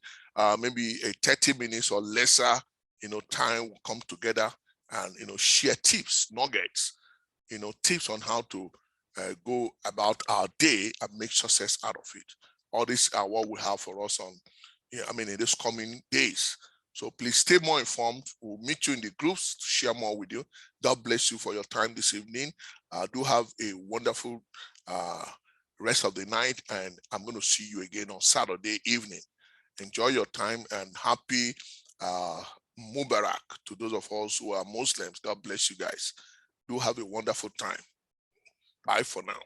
Maybe a 30 minutes or lesser, time will come together and, share tips, nuggets, tips on how to go about our day and make success out of it. All these are what we have for us in this coming days. So please stay more informed. We'll meet you in the groups to share more with you. God bless you for your time this evening. Do have a wonderful rest of the night, and I'm going to see you again on Saturday evening. Enjoy your time, and happy Mubarak to those of us who are Muslims. God bless you guys. Do have a wonderful time. Bye for now.